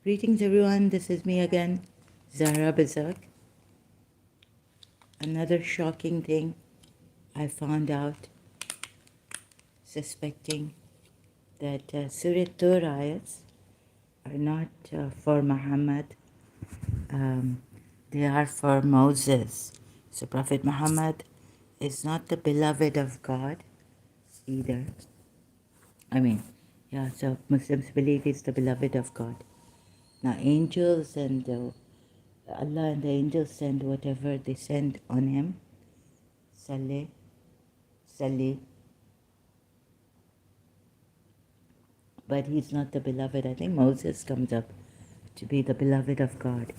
Greetings everyone, this is me again, Zahra Bazak. Another shocking thing I found out, suspecting that Surah Ayats are not for Muhammad, they are for Moses. So Prophet Muhammad is not the beloved of God either. So Muslims believe he's the beloved of God. Now angels and Allah and the angels send whatever they send on him. Saleh, Salih. But he's not the beloved. I think Moses comes up to be the beloved of God.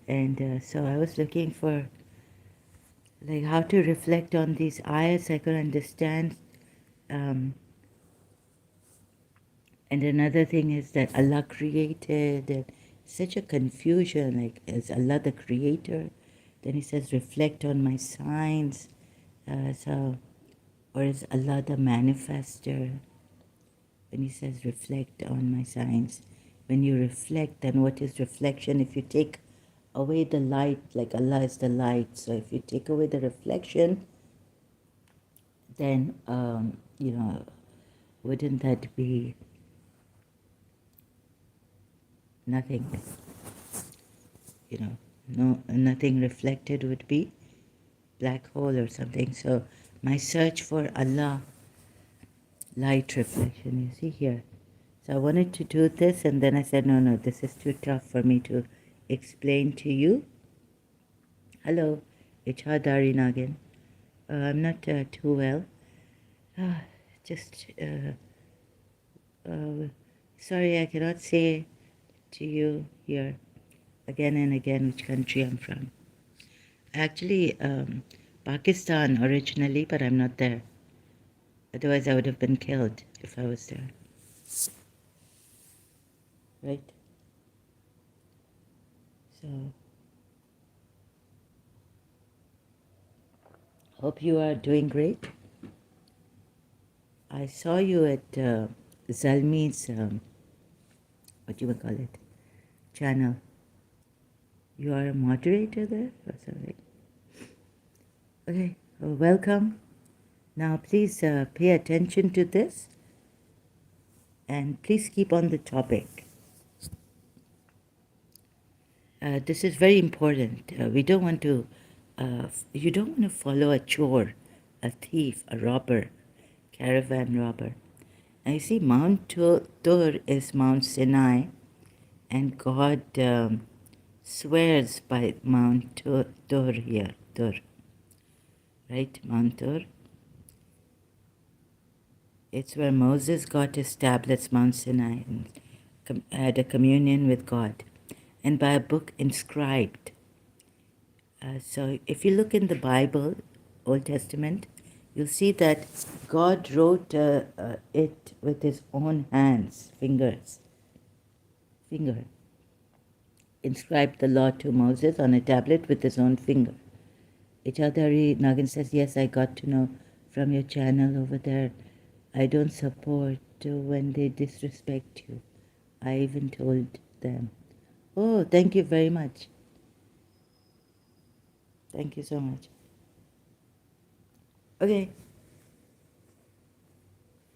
And so I was looking for like how to reflect on these ayats I could understand. And another thing is that Allah created, and such a confusion, like is Allah the creator? Then he says, reflect on my signs. Or is Allah the manifester? When he says, reflect on my signs. When you reflect, then what is reflection? If you take away the light, like Allah is the light, so if you take away the reflection, then, wouldn't that be nothing? Nothing reflected would be black hole or something. So my search for Allah, light reflection, you see here. So I wanted to do this, and then I said, no, this is too tough for me to explain to you. Hello, Icha Dari Nagin. I'm not too well. Sorry, I cannot say to you here again and again which country I'm from. Actually, Pakistan originally, but I'm not there. Otherwise, I would have been killed if I was there. Right? So, hope you are doing great. I saw you at Zalmi's, what do you call it, channel. You are a moderator there or something? Okay, well, welcome. Now please pay attention to this and please keep on the topic. This is very important. We don't want to, you don't want to follow a chore, a thief, a robber, caravan robber. Now you see Mount Tur is Mount Sinai, and God swears by Mount Tur here, Tur, right, Mount Tur. It's where Moses got his tablets, Mount Sinai, and had a communion with God, and by a book inscribed. So if you look in the Bible, Old Testament, you'll see that God wrote it with his own hands, finger, inscribed the law to Moses on a tablet with his own finger. Ichadari Nagin says, yes, I got to know from your channel over there. I don't support when they disrespect you. I even told them. Oh, thank you very much. Thank you so much. Okay.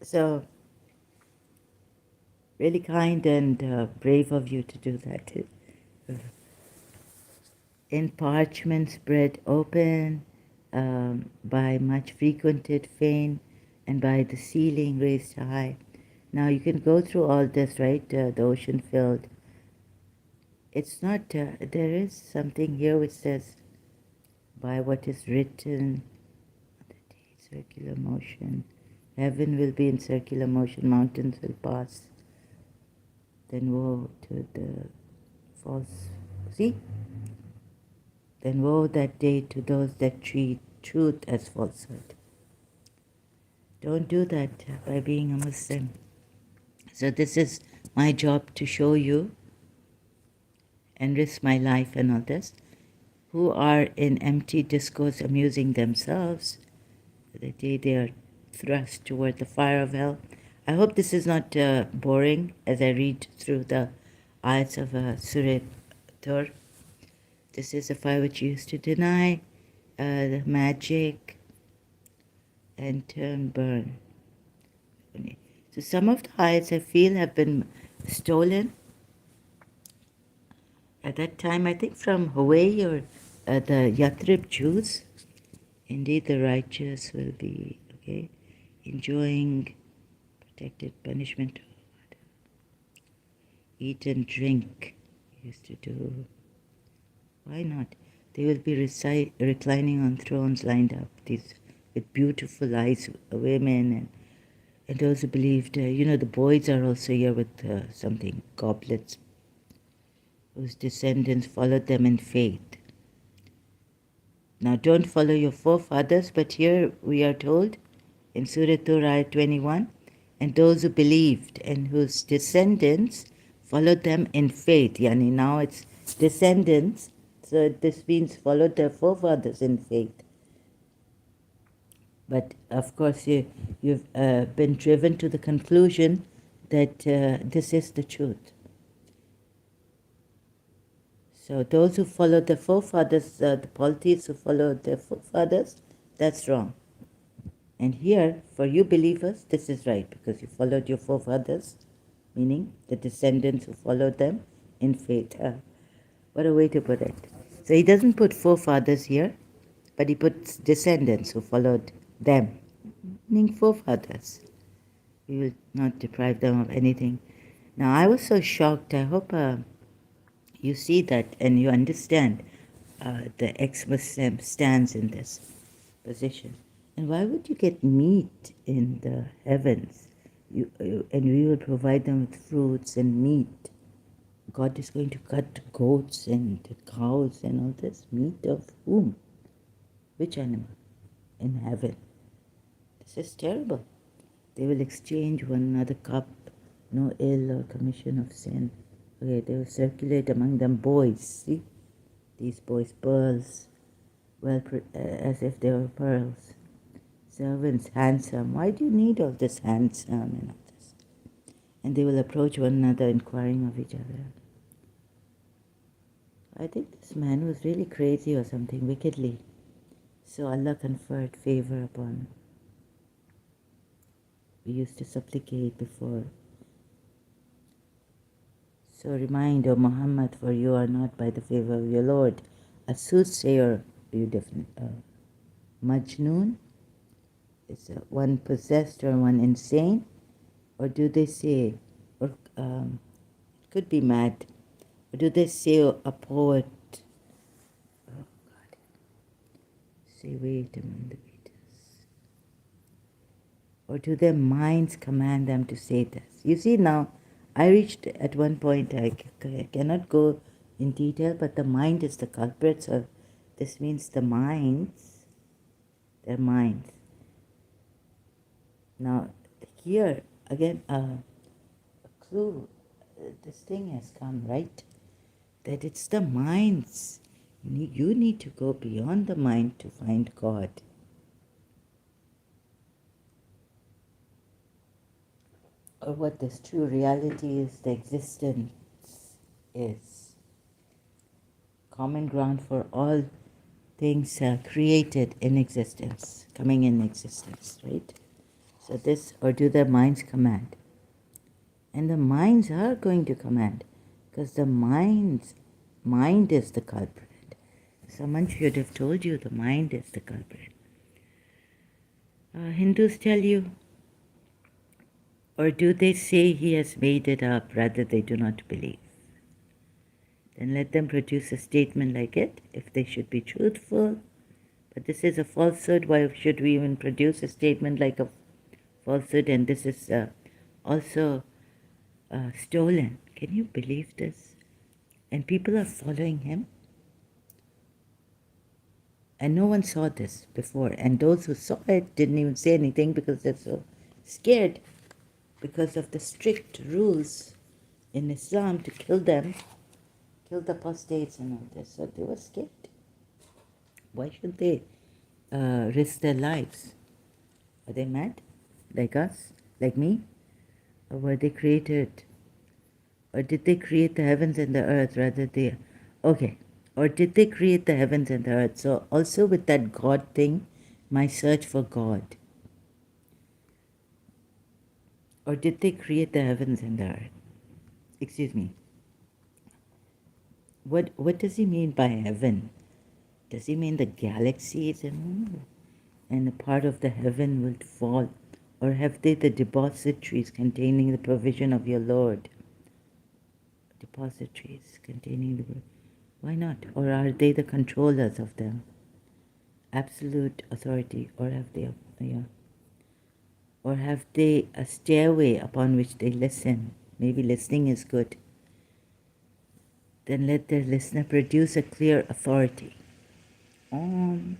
So, really kind and brave of you to do that. In parchment spread open by much frequented fane and by the ceiling raised high. Now you can go through all this, right? The ocean filled. It's not, there is something here which says, by what is written, circular motion. Heaven will be in circular motion, mountains will pass. Then woe to the false. See? then woe that day to those that treat truth as falsehood. Don't do that by being a Muslim. So this is my job to show you and risk my life and all this, who are in empty discourse amusing themselves, the day they are thrust toward the fire of hell. I hope this is not boring as I read through the ayats of Surah Tur. This is a fire which used to deny the magic and turn burn. So some of the ayats I feel have been stolen at that time, I think from Hawaii or the Yathrib Jews. Indeed, the righteous will be, okay, enjoying protected punishment. Eat and drink, used to do. Why not? They will be reclining on thrones lined up, these with beautiful eyes, women, and those who believed, the boys are also here with something, goblets, whose descendants followed them in faith. Now don't follow your forefathers, but here we are told in Surah Tur 21, and those who believed and whose descendants followed them in faith. Yani now it's descendants, so this means followed their forefathers in faith. But of course you've been driven to the conclusion that this is the truth. So those who follow their forefathers, the polytheists who followed their forefathers, that's wrong. And here, for you believers, this is right, because you followed your forefathers, meaning the descendants who followed them in faith. What a way to put it. So he doesn't put forefathers here, but he puts descendants who followed them, meaning forefathers. We will not deprive them of anything. Now, I was so shocked. I hope you see that and you understand the ex-Muslim stands in this position. And why would you get meat in the heavens? And we will provide them with fruits and meat. God is going to cut goats and cows and all this. Meat of whom? Which animal? In heaven. This is terrible. They will exchange one another cup, no ill or commission of sin. Okay, they will circulate among them boys. See? These boys, pearls, as if they were pearls. Servants, handsome. Why do you need all this handsome and all this? And they will approach one another, inquiring of each other. I think this man was really crazy or something, wickedly. So Allah conferred favor upon him. We used to supplicate before. So remind, O Muhammad, for you are not by the favor of your Lord a soothsayer, Majnoon, is one possessed or one insane, or do they say, or it could be mad, or do they say a poet? Oh God, say wait among the Vedas, or do their minds command them to say this? You see now, I reached at one point, I cannot go in detail, but the mind is the culprit, so this means the minds, their minds. Now, here, again, a clue, this thing has come, right? That it's the minds. You need to go beyond the mind to find God. Or what this true reality is, the existence is. Common ground for all things created in existence, coming in existence, right? So this, or do the minds command? And the minds are going to command, because the mind is the culprit. Someone should have told you the mind is the culprit. Hindus tell you, or do they say he has made it up, rather they do not believe? Then let them produce a statement like it, if they should be truthful. But this is a falsehood. Why should we even produce a statement like a falsehood? And this is also stolen. Can you believe this? And people are following him. And no one saw this before. And those who saw it didn't even say anything because they're so scared because of the strict rules in Islam to kill them, kill the apostates and all this. So they were scared. Why should they risk their lives? Are they mad? Like us? Like me? Or were they created? Or did they create the heavens and the earth rather they... Okay. Or did they create the heavens and the earth? So also with that God thing, my search for God. Or did they create the heavens and the earth? Excuse me. What does he mean by heaven? Does he mean the galaxies and a part of the heaven will fall? Or have they the depositories containing the provision of your Lord? Depositories containing the... Why not? Or are they the controllers of them? Absolute authority, or have they... Yeah. Or have they a stairway upon which they listen? Maybe listening is good. Then let their listener produce a clear authority. Om,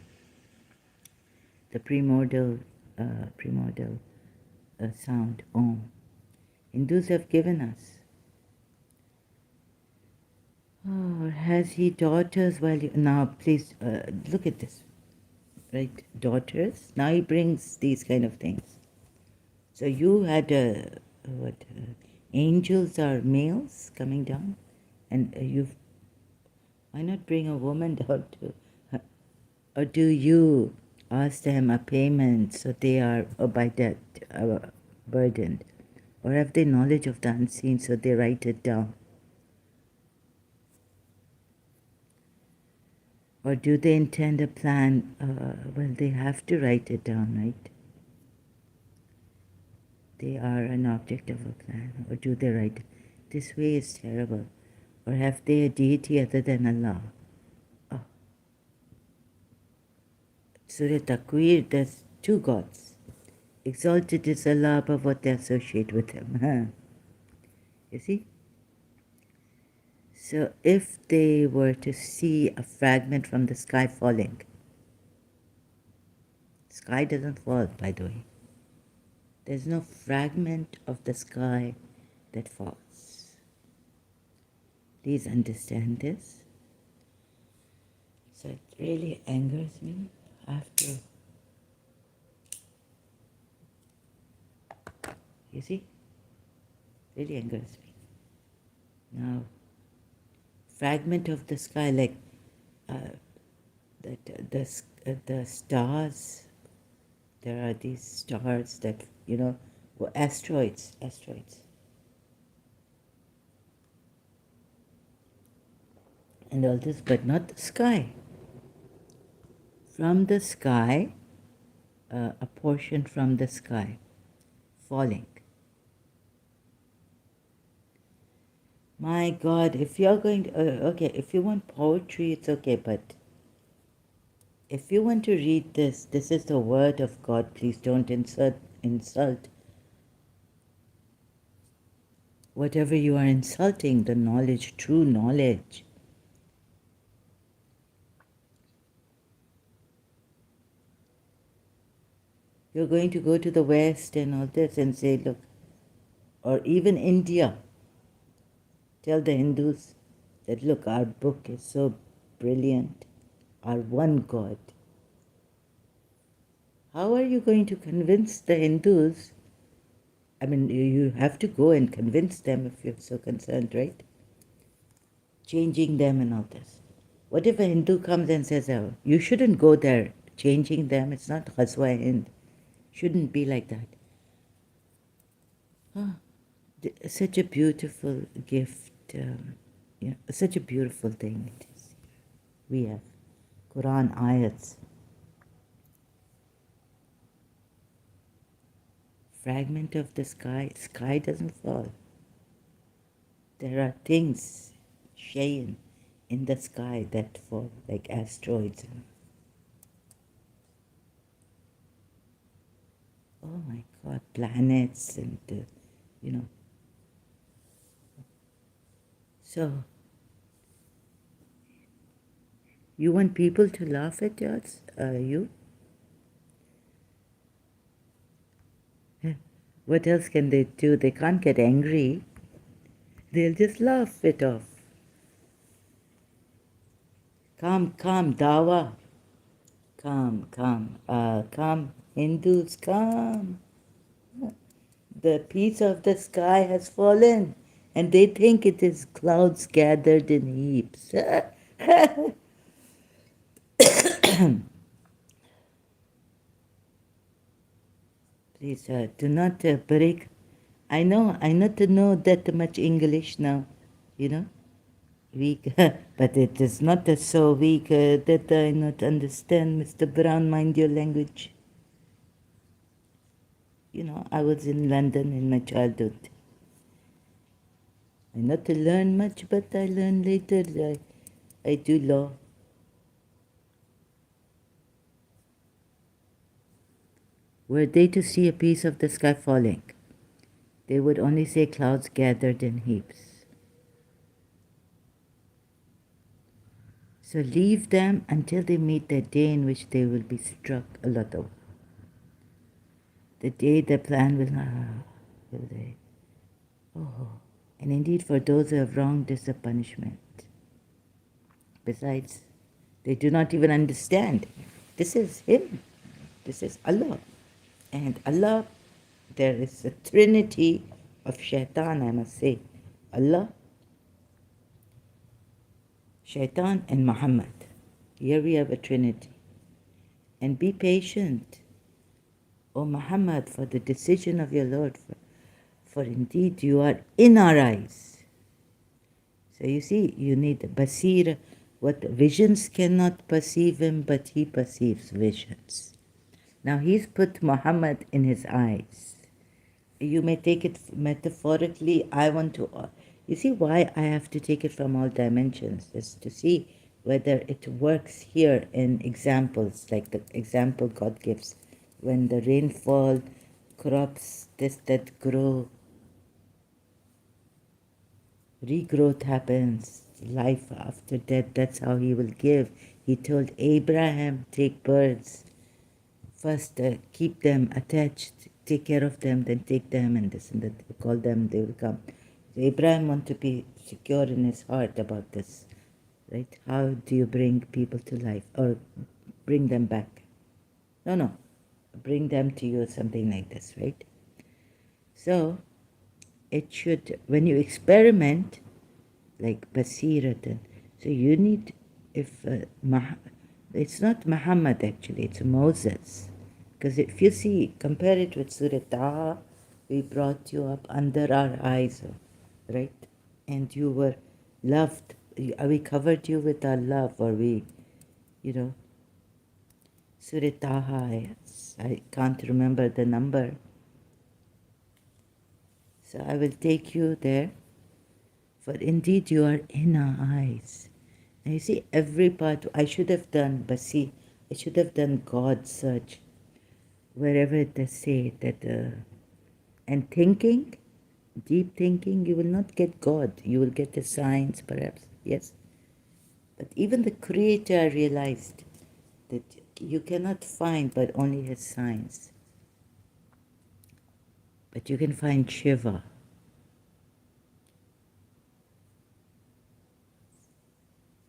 the primordial sound, Om. Hindus have given us. Oh, has he daughters while you... Now, please, look at this. Right? Daughters. Now he brings these kind of things. So you had, angels are males coming down? And you've... Why not bring a woman down too? Or do you ask them a payment so they are by that burdened? Or have they knowledge of the unseen so they write it down? Or do they intend a plan? Well, they have to write it down, right? They are an object of a plan. Or do they write it? This way is terrible. Or have they a deity other than Allah? Oh. Surah Takwir, there's two gods. Exalted is Allah above what they associate with him. Huh? You see? So if they were to see a fragment from the sky falling, sky doesn't fall, by the way. There's no fragment of the sky that falls. Please understand this. So it really angers me after, you see, really angers me. Now, fragment of the sky, like the stars, there are these stars that, asteroids. And all this, but not the sky. From the sky, a portion from the sky falling. My God, if you're going to, okay, if you want poetry, it's okay, but if you want to read this is the word of God. Please don't insult whatever you are insulting, the knowledge, true knowledge. You're going to go to the West and all this and say, look, or even India, tell the Hindus that, look, our book is so brilliant, our one God. How are you going to convince the Hindus? I mean, you have to go and convince them if you're so concerned, right? Changing them and all this. What if a Hindu comes and says, oh, you shouldn't go there, changing them? It's not Ghazwa Hind. Shouldn't be like that. Oh, such a beautiful gift, such a beautiful thing it is. We have Quran Ayats. Fragment of the sky. Sky doesn't fall. There are things, Shayin, in the sky that fall, like asteroids. Oh my God, planets and, So, You want people to laugh at us? You? What else can they do? They can't get angry. They'll just laugh it off. Come, come, Dawa. Come, come, come, Hindus, come. The piece of the sky has fallen, and they think it is clouds gathered in heaps. Please do not break. I know to know that much English now, you know, weak, but it is not so weak that I not understand, Mr. Brown, mind your language. You know, I was in London in my childhood. I not to learn much, but I learn later. I do law. Were they to see a piece of the sky falling, they would only say clouds gathered in heaps. So leave them until they meet the day in which they will be struck a lot of. The day the plan will they? Oh, and indeed for those who have wronged is a punishment. Besides, they do not even understand. This is Him. This is Allah. And Allah, there is a trinity of shaitan, I must say. Allah, shaitan, and Muhammad. Here we have a trinity. And be patient, O Muhammad, for the decision of your Lord, for indeed you are in our eyes. So you see, you need basira. What visions cannot perceive him, but he perceives visions. Now he's put Muhammad in his eyes. You may take it metaphorically. I want to, you see why I have to take it from all dimensions, is to see whether it works here in examples, like the example God gives. When the rainfall, crops, that grow, regrowth happens, life after death, that's how He will give. He told Abraham, take birds, first keep them attached, take care of them, then take them and this and that, call them, they will come. So Abraham wants to be secure in his heart about this, right? How do you bring people to life or bring them back? No, bring them to you, something like this, right? So it should, when you experiment, like basiratan, so you need, if it's not Muhammad actually, it's Moses. Because if you see, compare it with Surah Taha, we brought you up under our eyes, right? And you were loved. We covered you with our love, or we, you know, Surah Taha, Ayats. I can't remember the number. So I will take you there. For indeed you are in our eyes. And you see, every part, I should have done, but see, I should have done God search. Wherever they say that, and thinking, deep thinking, you will not get God. You will get the science, perhaps, yes. But even the Creator realized that you cannot find but only His science. But you can find Shiva.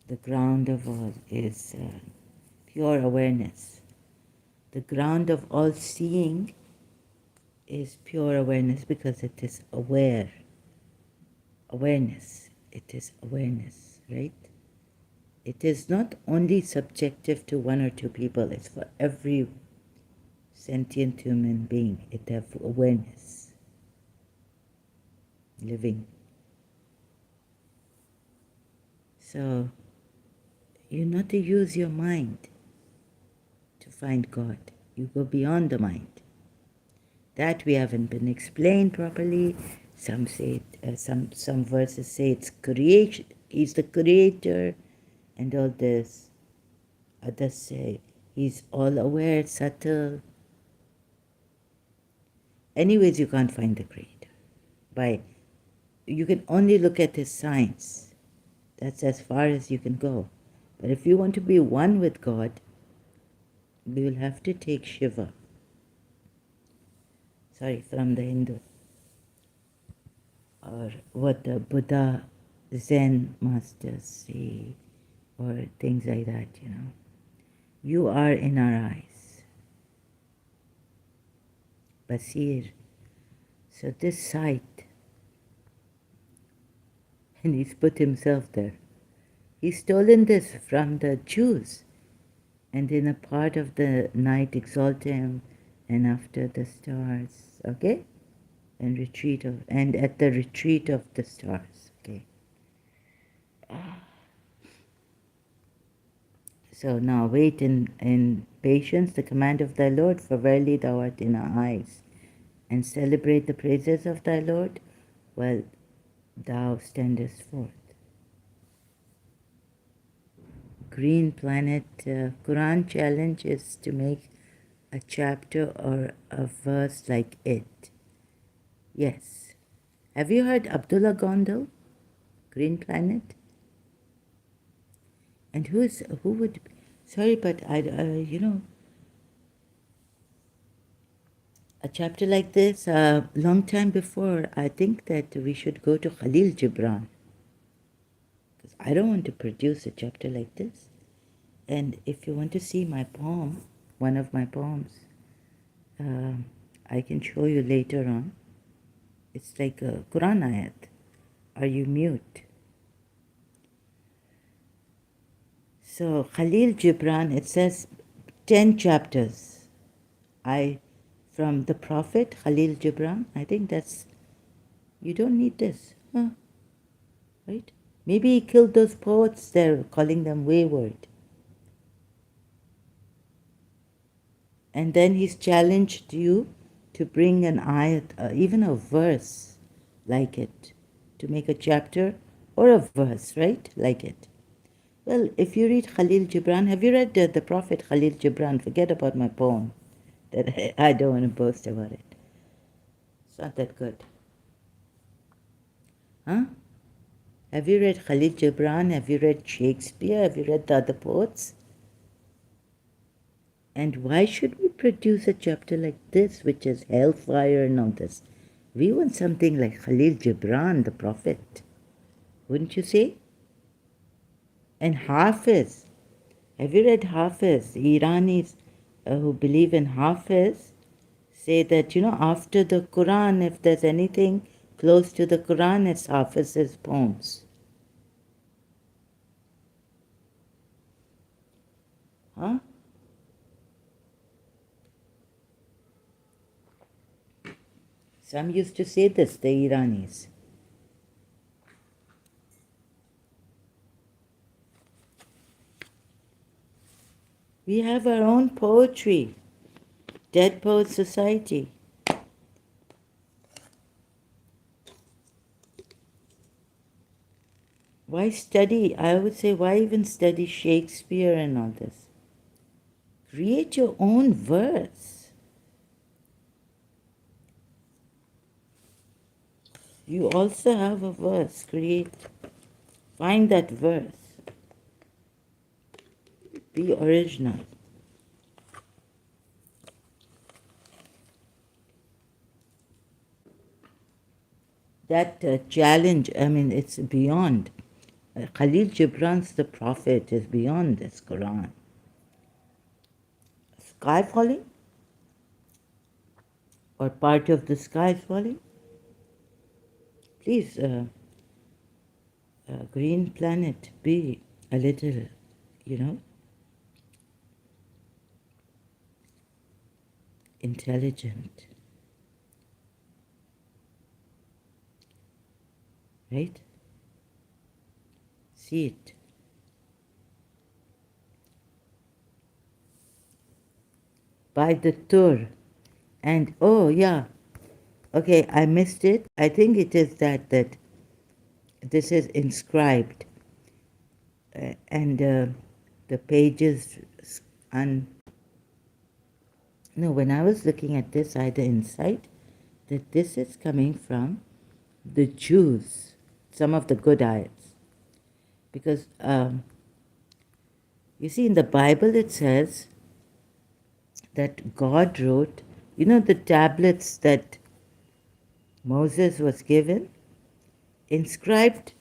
The ground of all is pure awareness. The ground of all seeing is pure awareness because it is aware. Awareness. It is awareness, right? It is not only subjective to one or two people, it's for every sentient human being. It has awareness. Living. So, you not to use your mind to find God. You go beyond the mind. That we haven't been explained properly. Some say some verses say it's creation. He's the creator, and all this. Others say He's all aware, subtle. Anyways, you can't find the Creator. You can only look at His science. That's as far as you can go. But if you want to be one with God, we will have to take Shiva. Sorry, from the Hindu. Or what the Buddha Zen masters say, or things like that, you know. You are in our eyes. Basir. So this sight, and he's put himself there. He's stolen this from the Jews. And in a part of the night exalt him, and after the stars, okay? And at the retreat of the stars, okay? So now wait in patience the command of thy Lord, for verily thou art in our eyes, and celebrate the praises of thy Lord while thou standest forth. Green Planet Quran challenge is to make a chapter or a verse like it. Yes. Have you heard Abdullah Gondal? Green Planet? And who would, sorry, but a chapter like this, a long time before, I think that we should go to Khalil Gibran. Because I don't want to produce a chapter like this. And if you want to see my poem, one of my poems, I can show you later on. It's like a Quran ayat. Are you mute? So Khalil Gibran, it says 10 chapters. From the Prophet Khalil Gibran, I think that's, you don't need this, huh? Right? Maybe he killed those poets there, calling them wayward. And then he's challenged you to bring an ayat, even a verse like it, to make a chapter or a verse, right? Like it. Well, if you read Khalil Gibran, have you read the Prophet Khalil Gibran? Forget about my poem, that I don't want to boast about it. It's not that good. Huh? Have you read Khalil Gibran? Have you read Shakespeare? Have you read the other poets? And why should we produce a chapter like this, which is hellfire and all this? We want something like Khalil Gibran, the Prophet. Wouldn't you say? And Hafiz. Have you read Hafiz? The Iranis who believe in Hafiz say that, after the Quran, if there's anything close to the Quran, it's Hafiz's poems. Huh? Some used to say this, the Iranis. We have our own poetry. Dead Poet Society. Why study? I would say, why even study Shakespeare and all this? Create your own verse. You also have a verse. Find that verse. Be original. That challenge, I mean, it's beyond. Khalil Gibran's The Prophet is beyond this Quran. Sky falling? Or part of the sky is falling? Please, Green Planet, be a little, intelligent. Right? See it. By the tour. And oh yeah, okay, I missed it. I think it is that this is inscribed, and the pages no. When I was looking at this, I had the insight that this is coming from the Jews, some of the good ayats, because You see, in the Bible it says that God wrote, you know, the tablets that Moses was given, inscribed,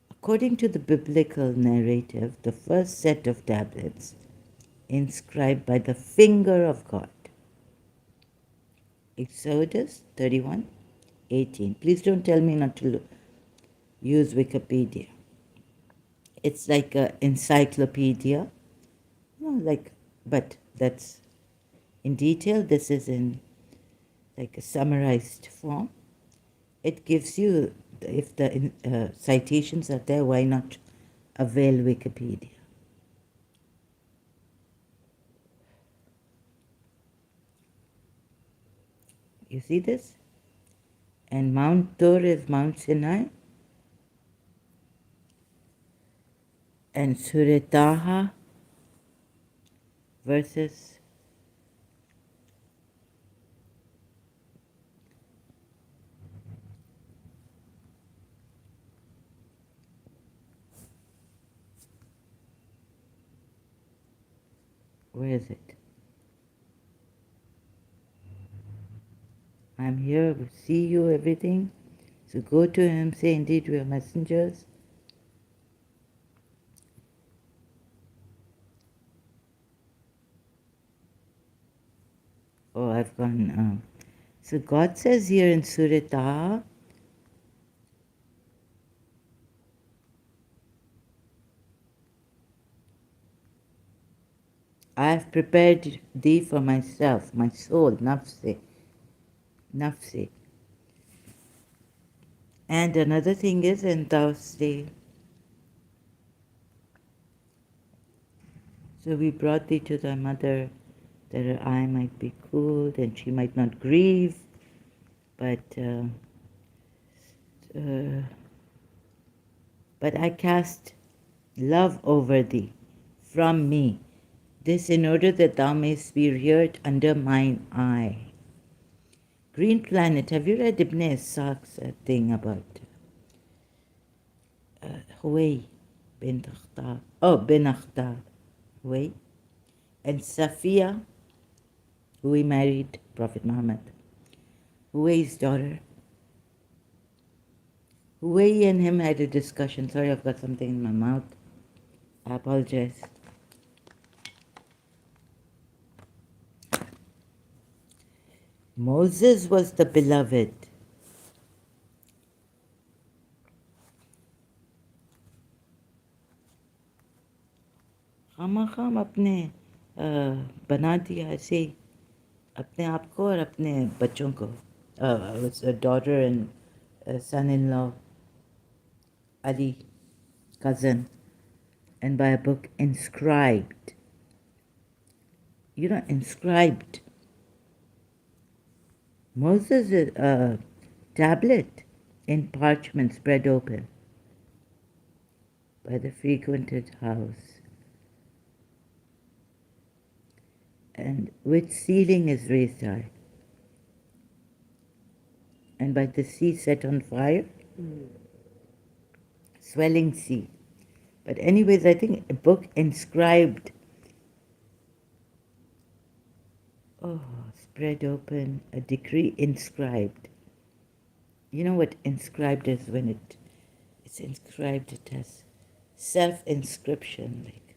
according to the biblical narrative, the first set of tablets inscribed by the finger of God. Exodus 31:18. Please don't tell me not to use Wikipedia. It's like an encyclopedia. No, like, but that's in detail. This is in like a summarized form. It gives you, if the citations are there, why not avail Wikipedia? You see this? And Mount Tur is Mount Sinai. And Surah Taha verses, where is it? I'm here, see you, everything. So go to him, say, indeed we are messengers. Oh, I've gone. So God says here in Surah Taha, I have prepared thee for myself, my soul, nafsi, nafsi. And another thing is, and thou say, so we brought thee to thy mother, that her eye might be cooled, and she might not grieve, but but I cast love over thee from me, this in order that thou mayst be reared under mine eye. Green Planet, have you read Ibn Ishaq's thing about Huway bin Akhtar? Oh, bin Akhtar, Huway. And Safiya, who he married Prophet Muhammad, Huway's daughter. Huway and him had a discussion. Sorry, I've got something in my mouth. I apologize. Moses was the beloved. खाम अपने बना दिया ऐसे अपने आप को और अपने बच्चों को. Was a daughter and a son-in-law, Ali, cousin, and by a book inscribed. You know, inscribed. Moses is a tablet in parchment spread open by the frequented house, and which ceiling is raised high, and by the sea set on fire, swelling sea. But anyways, I think a book inscribed, oh, spread open, a decree inscribed. You know what inscribed is when it's inscribed, it has self-inscription, like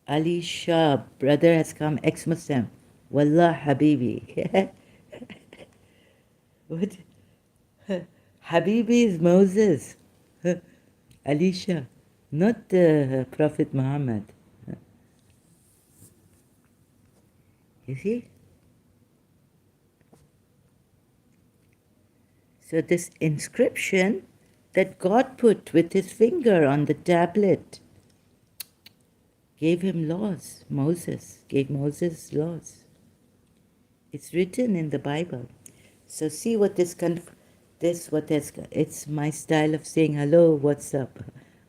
Ali Shah, brother has come, ex-Muslim. Wallah Habibi. What? Habibi is Moses. Ali Shah, not Prophet Muhammad. You see? So this inscription that God put with his finger on the tablet gave him laws. Moses gave Moses laws. It's written in the Bible. So see what this it's my style of saying hello, what's up?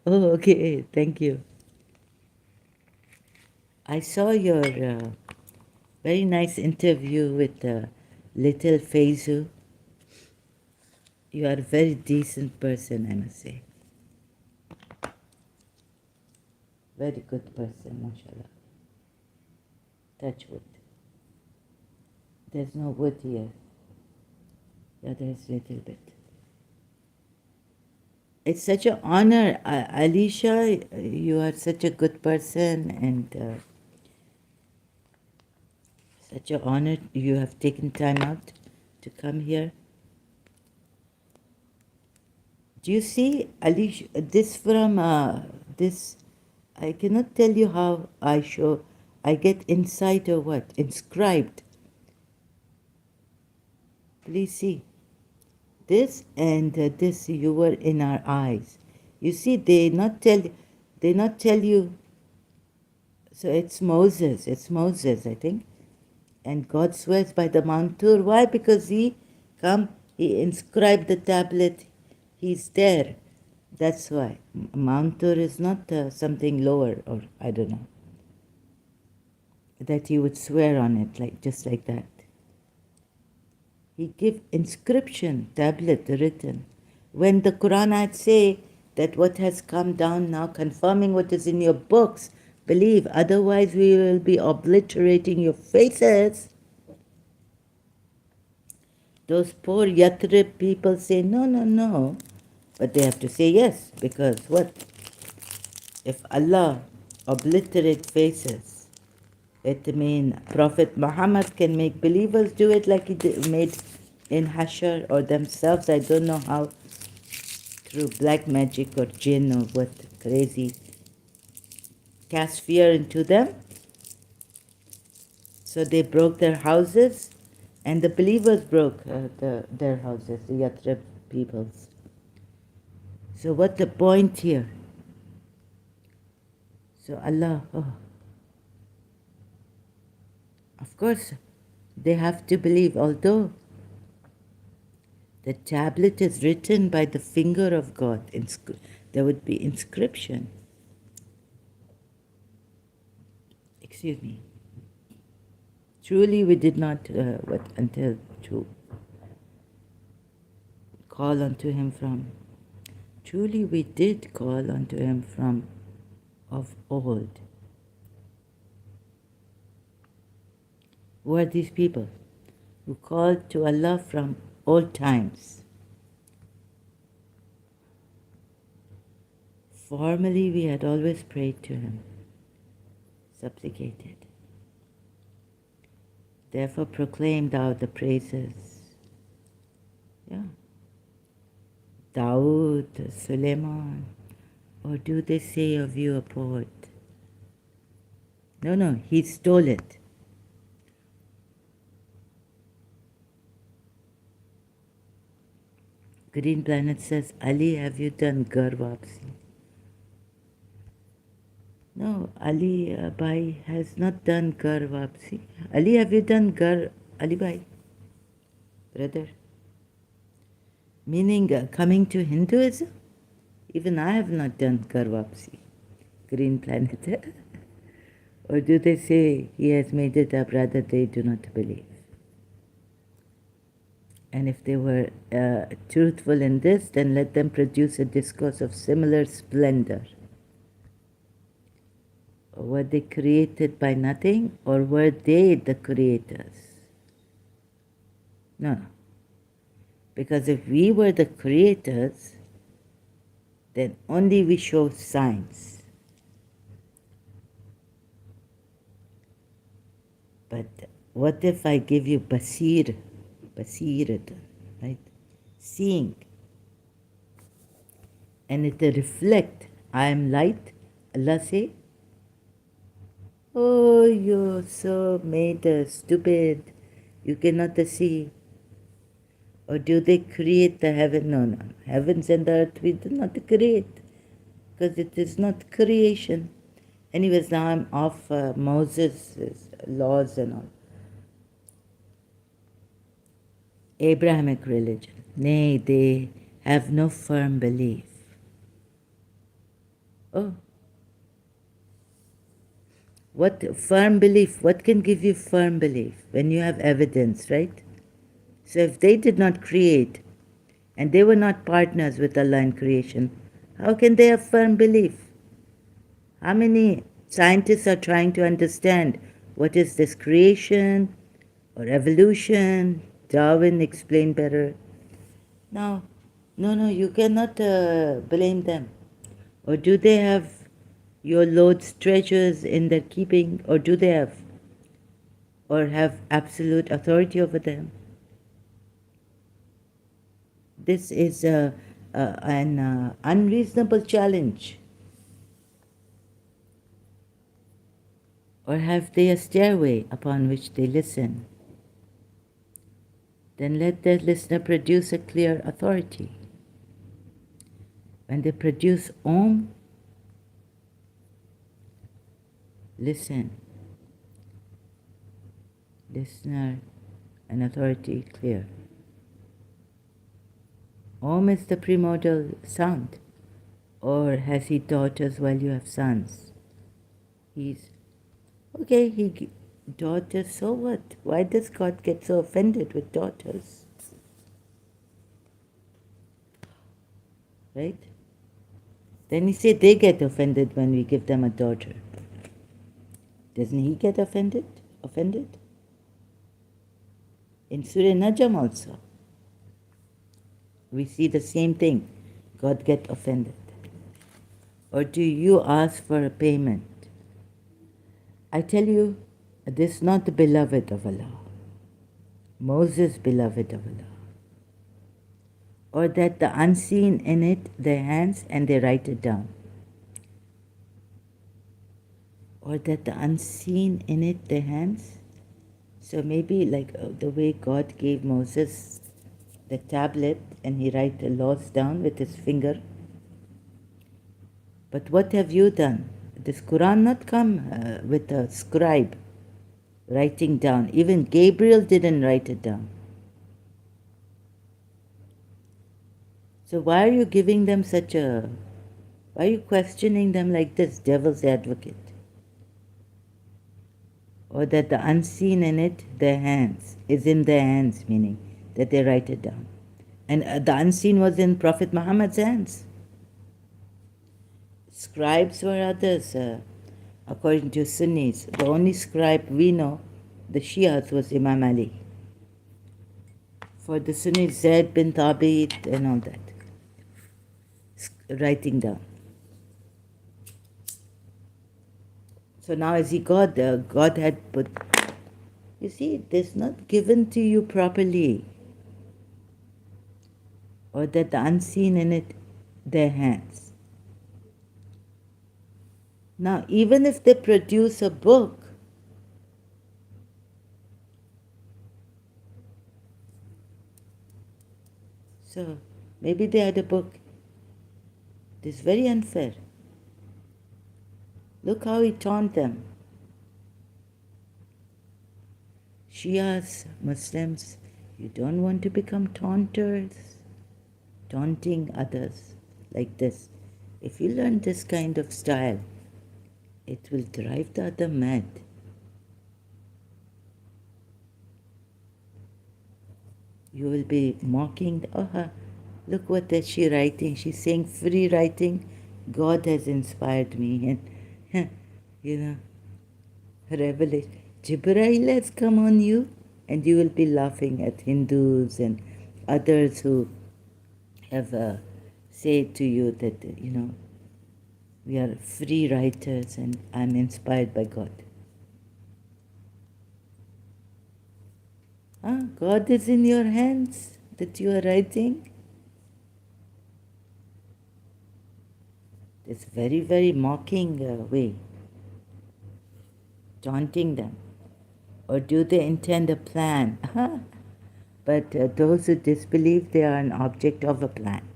Oh, okay, thank you. I saw your very nice interview with little Faizu. You are a very decent person, I must say. Very good person, mashallah. Touch wood. There's no wood here. Yeah, there's a little bit. It's such an honor, Alicia. You are such a good person, and such an honor you have taken time out to come here. Do you see, Alicia? This from this. I cannot tell you how I show. I get insight or what inscribed. Please see. This and this, you were in our eyes. You see, they not tell you. So it's Moses, I think. And God swears by the Mount Tur. Why? Because he inscribed the tablet. He's there. That's why. Mount Tur is not something lower, or I don't know. That he would swear on it, just like that. He give inscription, tablet written. When the Quran had say that what has come down now, confirming what is in your books, believe, otherwise we will be obliterating your faces. Those poor Yathrib people say, no, no, no. But they have to say yes, because what? If Allah obliterate faces, it means Prophet Muhammad can make believers do it like he made in Hashar, or themselves, I don't know how, through black magic or jinn or what crazy, cast fear into them. So they broke their houses, and the believers broke their houses, the Yathrib peoples. So what's the point here? So Allah, of course, they have to believe, although the tablet is written by the finger of God. There would be inscription. Excuse me. Truly we did not, until to call unto him from. Truly we did call unto him from of old. Who are these people who called to Allah from old times? Formerly we had always prayed to him, supplicated. Therefore proclaim thou the praises. Yeah. Dawood, Suleiman, or do they say of you a poet? No, he stole it. Green Planet says, Ali, have you done Gar Wapsi? No, Ali Bhai has not done Gar Wapsi. Ali, have you done Gar, Ali Bhai? Brother. Meaning coming to Hinduism? Even I have not done Gar Wapsi. Green Planet. Or do they say he has made it up, rather they do not believe? And if they were truthful in this, then let them produce a discourse of similar splendor. Were they created by nothing, or were they the creators? No. Because if we were the creators, then only we show signs. But what if I give you basir, right? Seeing. And it reflect, I am light, Allah say, oh, you're so made stupid, you cannot see. Or do they create the heaven? No. Heavens and the earth we do not create, because it is not creation. Anyways, now I'm off Moses' laws and all. Abrahamic religion. Nay, they have no firm belief. Oh. What firm belief? What can give you firm belief? When you have evidence, right? So if they did not create, and they were not partners with Allah in creation, how can they have firm belief? How many scientists are trying to understand what is this creation or evolution? Darwin explained better. No, no, you cannot blame them. Or do they have your Lord's treasures in their keeping? Or do they have, or have absolute authority over them? This is an unreasonable challenge. Or have they a stairway upon which they listen? Then let the listener produce a clear authority. When they produce Om, listen. Listener and authority clear. Om is the primordial sound. Or has he daughters while you have sons? He's okay, daughters, so what? Why does God get so offended with daughters? Right? Then he said they get offended when we give them a daughter. Doesn't he get offended? Offended? In Surah Najm also, we see the same thing. God get offended. Or do you ask for a payment? I tell you, this is not the beloved of Allah. Moses, beloved of Allah. Or that the unseen in it, their hands, and they write it down. Or that the unseen in it, their hands. So maybe like the way God gave Moses the tablet and he write the laws down with his finger. But what have you done? Does Quran not come with a scribe writing down? Even Gabriel didn't write it down. So why are you giving them why are you questioning them like this, devil's advocate? Or that the unseen in it, their hands, is in their hands, meaning that they write it down. And the unseen was in Prophet Muhammad's hands. Scribes were others, according to Sunnis. The only scribe we know, the Shias, was Imam Ali. For the Sunnis, Zayd bin Thabit and all that. Writing down. So now as he got there, God had put, you see, it is not given to you properly. Or that the unseen in it, their hands. Now, even if they produce a book, so maybe they had a book. It is very unfair. Look how he taunt them. Shias, Muslims, you don't want to become taunters, taunting others like this. If you learn this kind of style, it will drive the other mad. You will be mocking, look what is she writing. She's saying free writing. God has inspired me. And, revelation. Jibreel has come on you, and you will be laughing at Hindus and others who have said to you that, we are free writers and I'm inspired by God. God is in your hands that you are writing. This very, very mocking way, taunting them. Or do they intend a plan? But those who disbelieve, they are an object of a plan.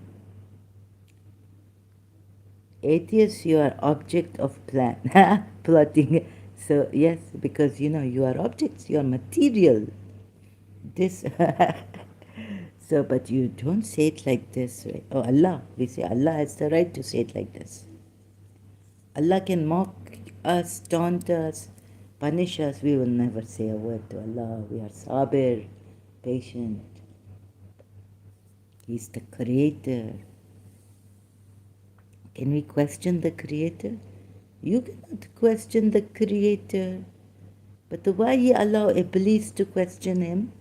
Atheists, you are object of plan. Plotting. So yes, because you are objects, you are material. This so, but you don't say it like this, right? Oh, Allah, we say Allah has the right to say it like this. Allah can mock us, taunt us, punish us. We will never say a word to Allah. We are sabir, patient. He's the creator. Can we question the creator? You cannot question the creator. But why he allow Iblis to question him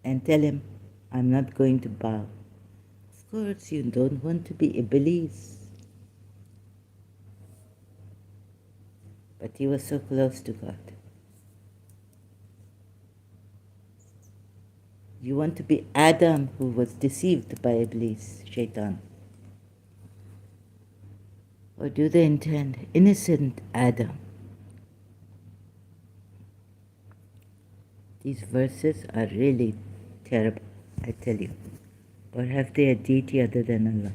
and tell him, I'm not going to bow? Of course, you don't want to be Iblis. But he was so close to God. You want to be Adam, who was deceived by Iblis, Shaitan. Or do they intend innocent Adam? These verses are really terrible, I tell you. Or have they a deity other than Allah?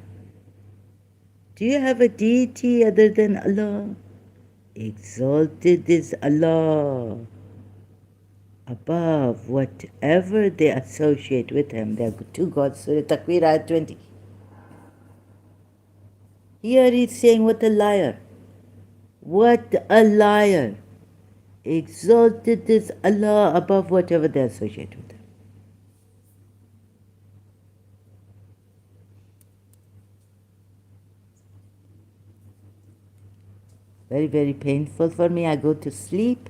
Do you have a deity other than Allah? Exalted is Allah above whatever they associate with Him. There are two gods. Surah Takwir, Ayat 20. Here he's saying, what a liar. What a liar. Exalted is Allah above whatever they associate with Him. Very, very painful for me. I go to sleep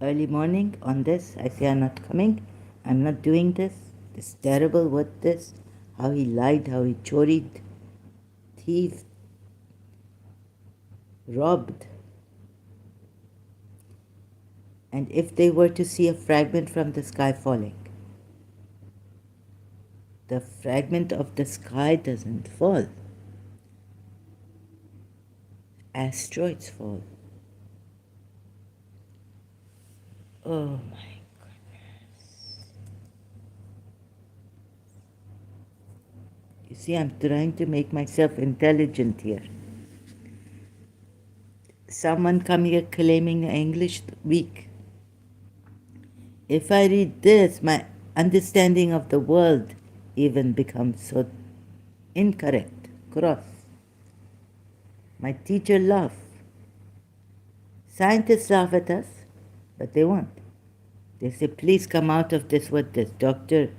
early morning on this. I say, I'm not coming. I'm not doing this. It's terrible. What this? How he lied, how he choried, thieved, robbed. And if they were to see a fragment from the sky falling, the fragment of the sky doesn't fall. Asteroids fall. Oh my goodness. You see, I'm trying to make myself intelligent here. Someone come here claiming English weak. If I read this, my understanding of the world even becomes so incorrect, cross. My teacher laugh. Scientists laugh at us, but they won't. They say, please come out of this. What this? Dr.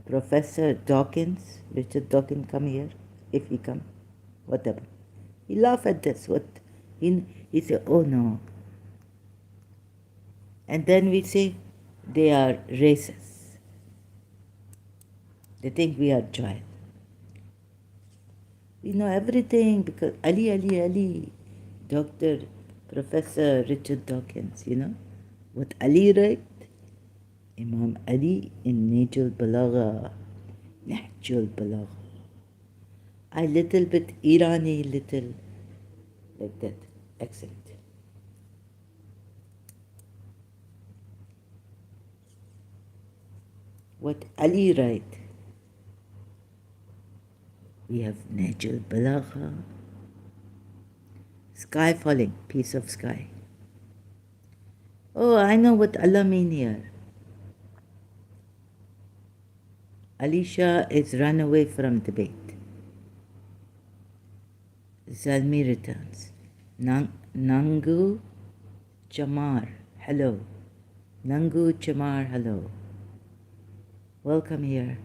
Professor Dawkins, Richard Dawkins, come here, if he come, whatever. He laugh at this. What? He say, oh no. And then we say, they are racists. They think we are giant. We know everything because Ali, Dr. Professor Richard Dawkins, you know. What Ali write? Imam Ali in Nahjul Balagha. I little bit Irani, little like that accent. What Ali write? We have Nahjul Balagha. Sky falling, piece of sky. Oh, I know what Allah mean here. Alisha is run away from debate. Zalmi returns. Nangu Chamar, hello. Nangu Chamar, hello. Welcome here.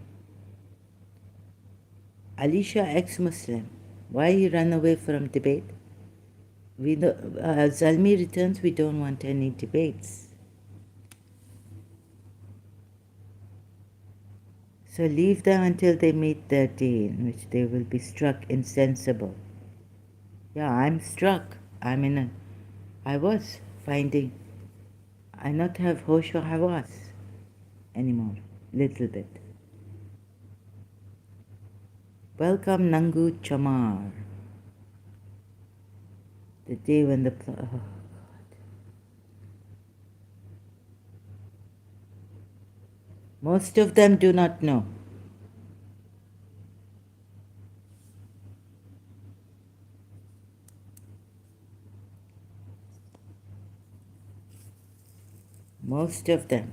Alisha, ex-Muslim. Why he run away from debate? We know, Zalmi returns, we don't want any debates. So leave them until they meet their day in which they will be struck insensible. Yeah, I'm struck. I was finding, I not have hosh or hawas anymore, little bit. Welcome Nangu Chamar. The day when the, oh God. Most of them do not know. Most of them.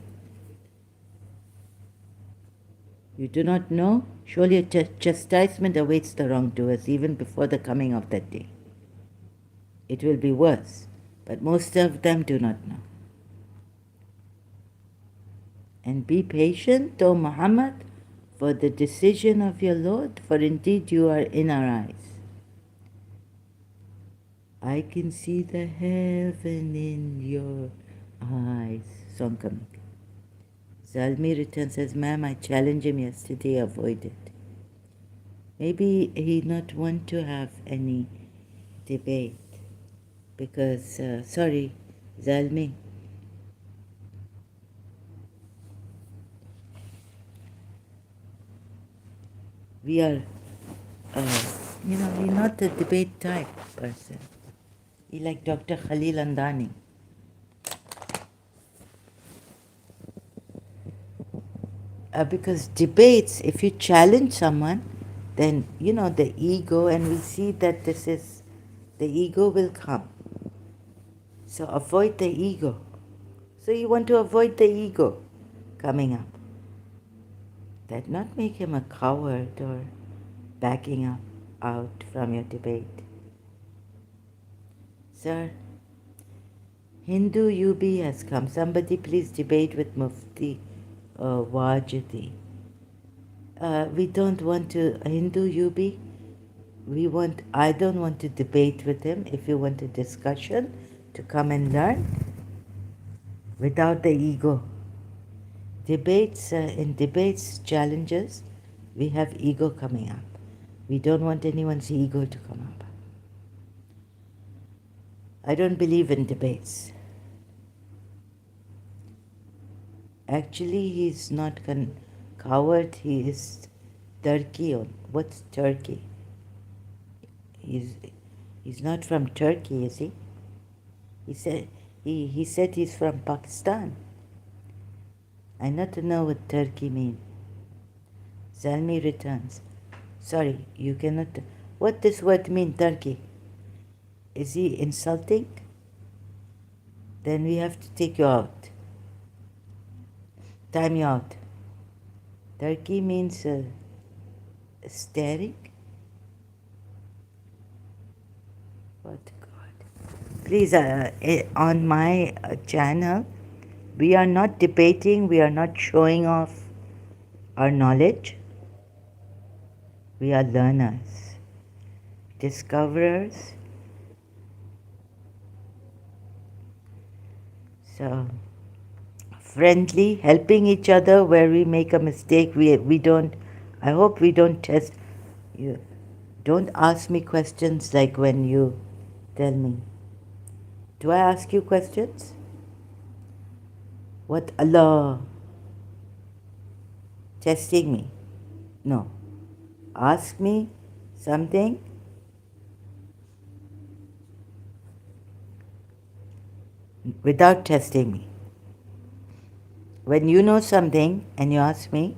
You do not know? Surely a chastisement awaits the wrongdoers even before the coming of that day. It will be worse, but most of them do not know. And be patient, O Muhammad, for the decision of your Lord, for indeed you are in our eyes. I can see the heaven in your eyes. Song coming. Zalmi returns, says, Ma'am, I challenged him yesterday, avoided. Maybe he not want to have any debate because, sorry, Zalmi, we are, he's not a debate type person. He like Dr. Khalil Andani. Because debates, if you challenge someone, then, the ego, and we see that the ego will come. So avoid the ego. So you want to avoid the ego coming up. That not make him a coward or backing up out from your debate. Sir, Hindu UB has come. Somebody please debate with Mufti Wajidi. We don't want to, Hindu UB, I don't want to debate with him. If you want a discussion to come and learn without the ego. In debates, challenges, we have ego coming up. We don't want anyone's ego to come up. I don't believe in debates. Actually, he's not coward, he is Turkey. What's Turkey? He's not from Turkey, is he? He said he's from Pakistan. I not know what Turkey means. Zalmi returns. Sorry, you cannot. What does word mean, Turkey? Is he insulting? Then we have to take you out. Time you out. Turkey means staring. What God? Please, on my channel, we are not debating. We are not showing off our knowledge. We are learners, discoverers. So, friendly, helping each other where we make a mistake. We don't, I hope we don't test you. Don't ask me questions like when you tell me. Do I ask you questions? What Allah? Testing me? No. Ask me something without testing me. When you know something and you ask me,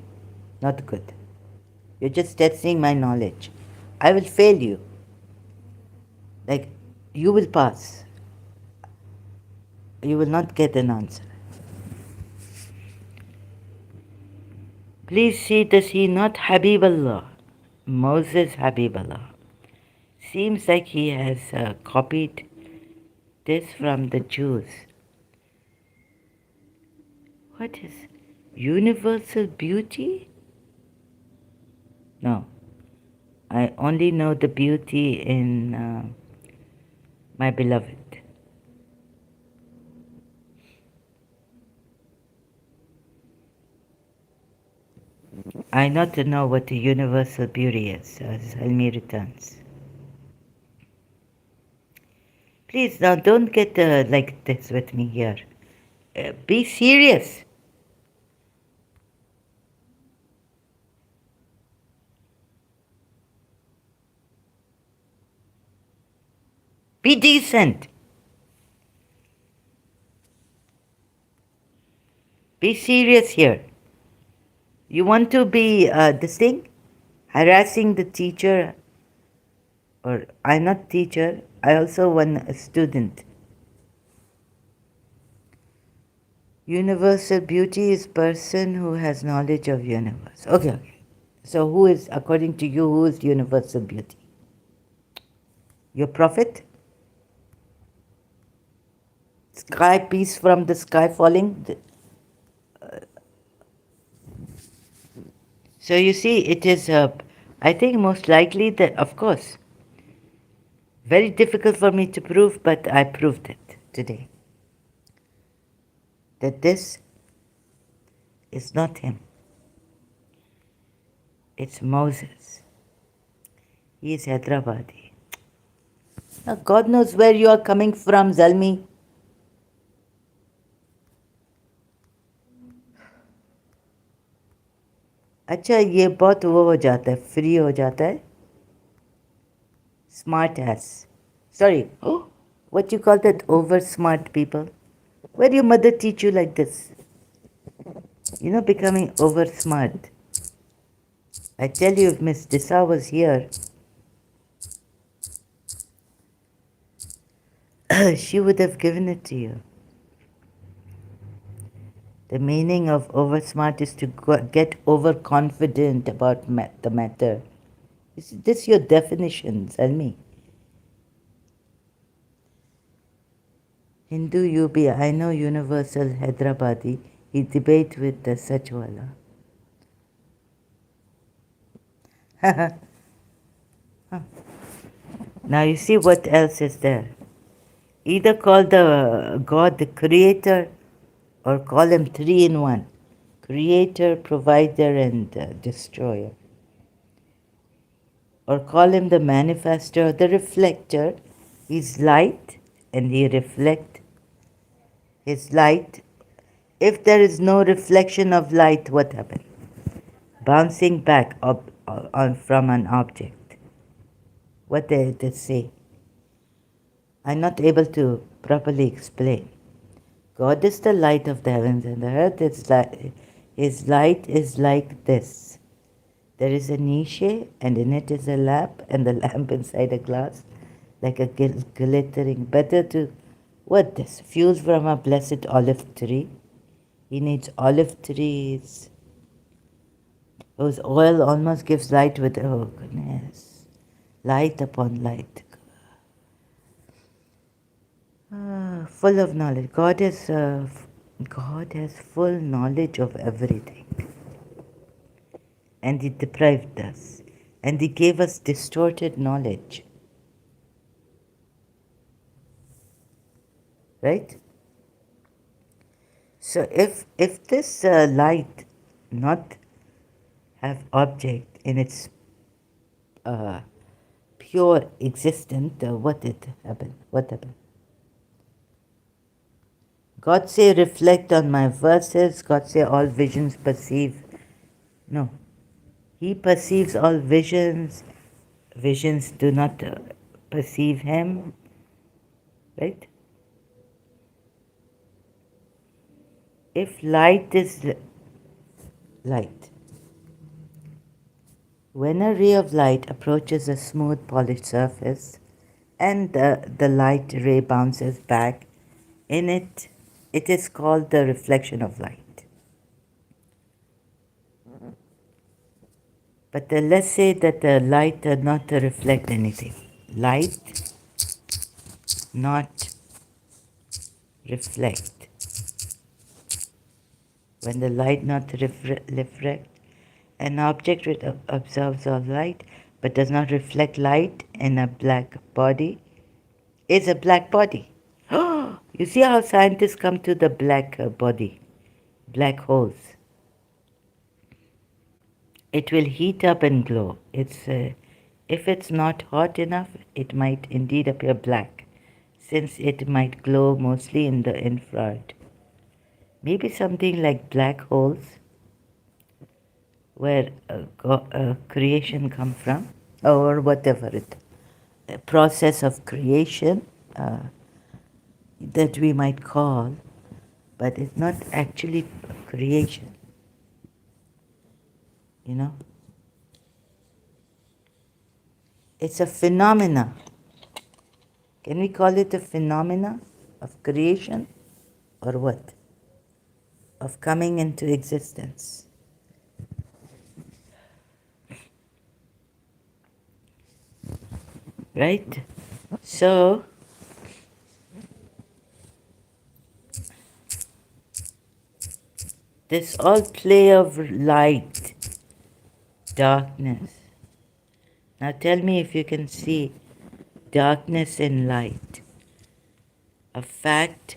not good. You're just testing my knowledge. I will fail you. Like, you will pass. You will not get an answer. Please see, does he not Habiballah? Moses Habiballah. Seems like he has copied this from the Jews. What is universal beauty? No. I only know the beauty in my beloved. I not know what the universal beauty is, as Helmi returns. Please, now don't get like this with me here. Be serious. Be decent. Be serious here. You want to be this thing? Harassing the teacher, or I'm not teacher, I also one a student. Universal beauty is person who has knowledge of universe. Okay. So who is, according to you, who is universal beauty? Your prophet? Sky, peace from the sky falling? So you see, it is, I think most likely that, of course, very difficult for me to prove, but I proved it today. That this is not him. It's Moses. He is Hyderabadi. Now, God knows where you are coming from, Zalmi. अच्छा ये बहुत वो हो जाता है free हो जाता है smart ass sorry oh what you call that over smart people where your mother teach you like this you know becoming over smart I tell you if Miss Disa was here she would have given it to you the meaning of over smart is to get overconfident about the matter is this your definition tell me Hindu UB, I know Universal Hyderabadi. He debate with the Sachwala. Now you see what else is there. Either call the God the creator or call him three in one. Creator, provider and destroyer. Or call him the manifestor, the reflector. He's light and he reflects his light. If there is no reflection of light, what happens? Bouncing back from an object. What they say. I'm not able to properly explain. God is the light of the heavens and the earth. His light is like this. There is a niche and in it is a lamp and the lamp inside a glass like a glittering. Better to, what this? Fuse from a blessed olive tree. He needs olive trees whose oil almost gives light with, oh goodness, light upon light. Full of knowledge. God has full knowledge of everything. And He deprived us. And He gave us distorted knowledge. Right? So if this light not have object in its uh, pure existence, what did happen? What happened? God say reflect on my verses. God say all visions perceive. No. He perceives all visions. Visions do not perceive him. Right? If light is light, when a ray of light approaches a smooth polished surface and the light ray bounces back, in it, it is called the reflection of light. But let's say that the light does not reflect anything. Light not reflect. When the light not reflect, an object which absorbs all light but does not reflect light in a black body is a black body. You see how scientists come to the black body, black holes. It will heat up and glow. If it's not hot enough, it might indeed appear black, since it might glow mostly in the infrared. Maybe something like black holes, where creation come from, or whatever it, a process of creation that we might call, but it's not actually creation. You know, it's a phenomena. Can we call it a phenomena of creation, or what? Of coming into existence. Right? So, this all play of light darkness. Now tell me if you can see darkness in light, a fact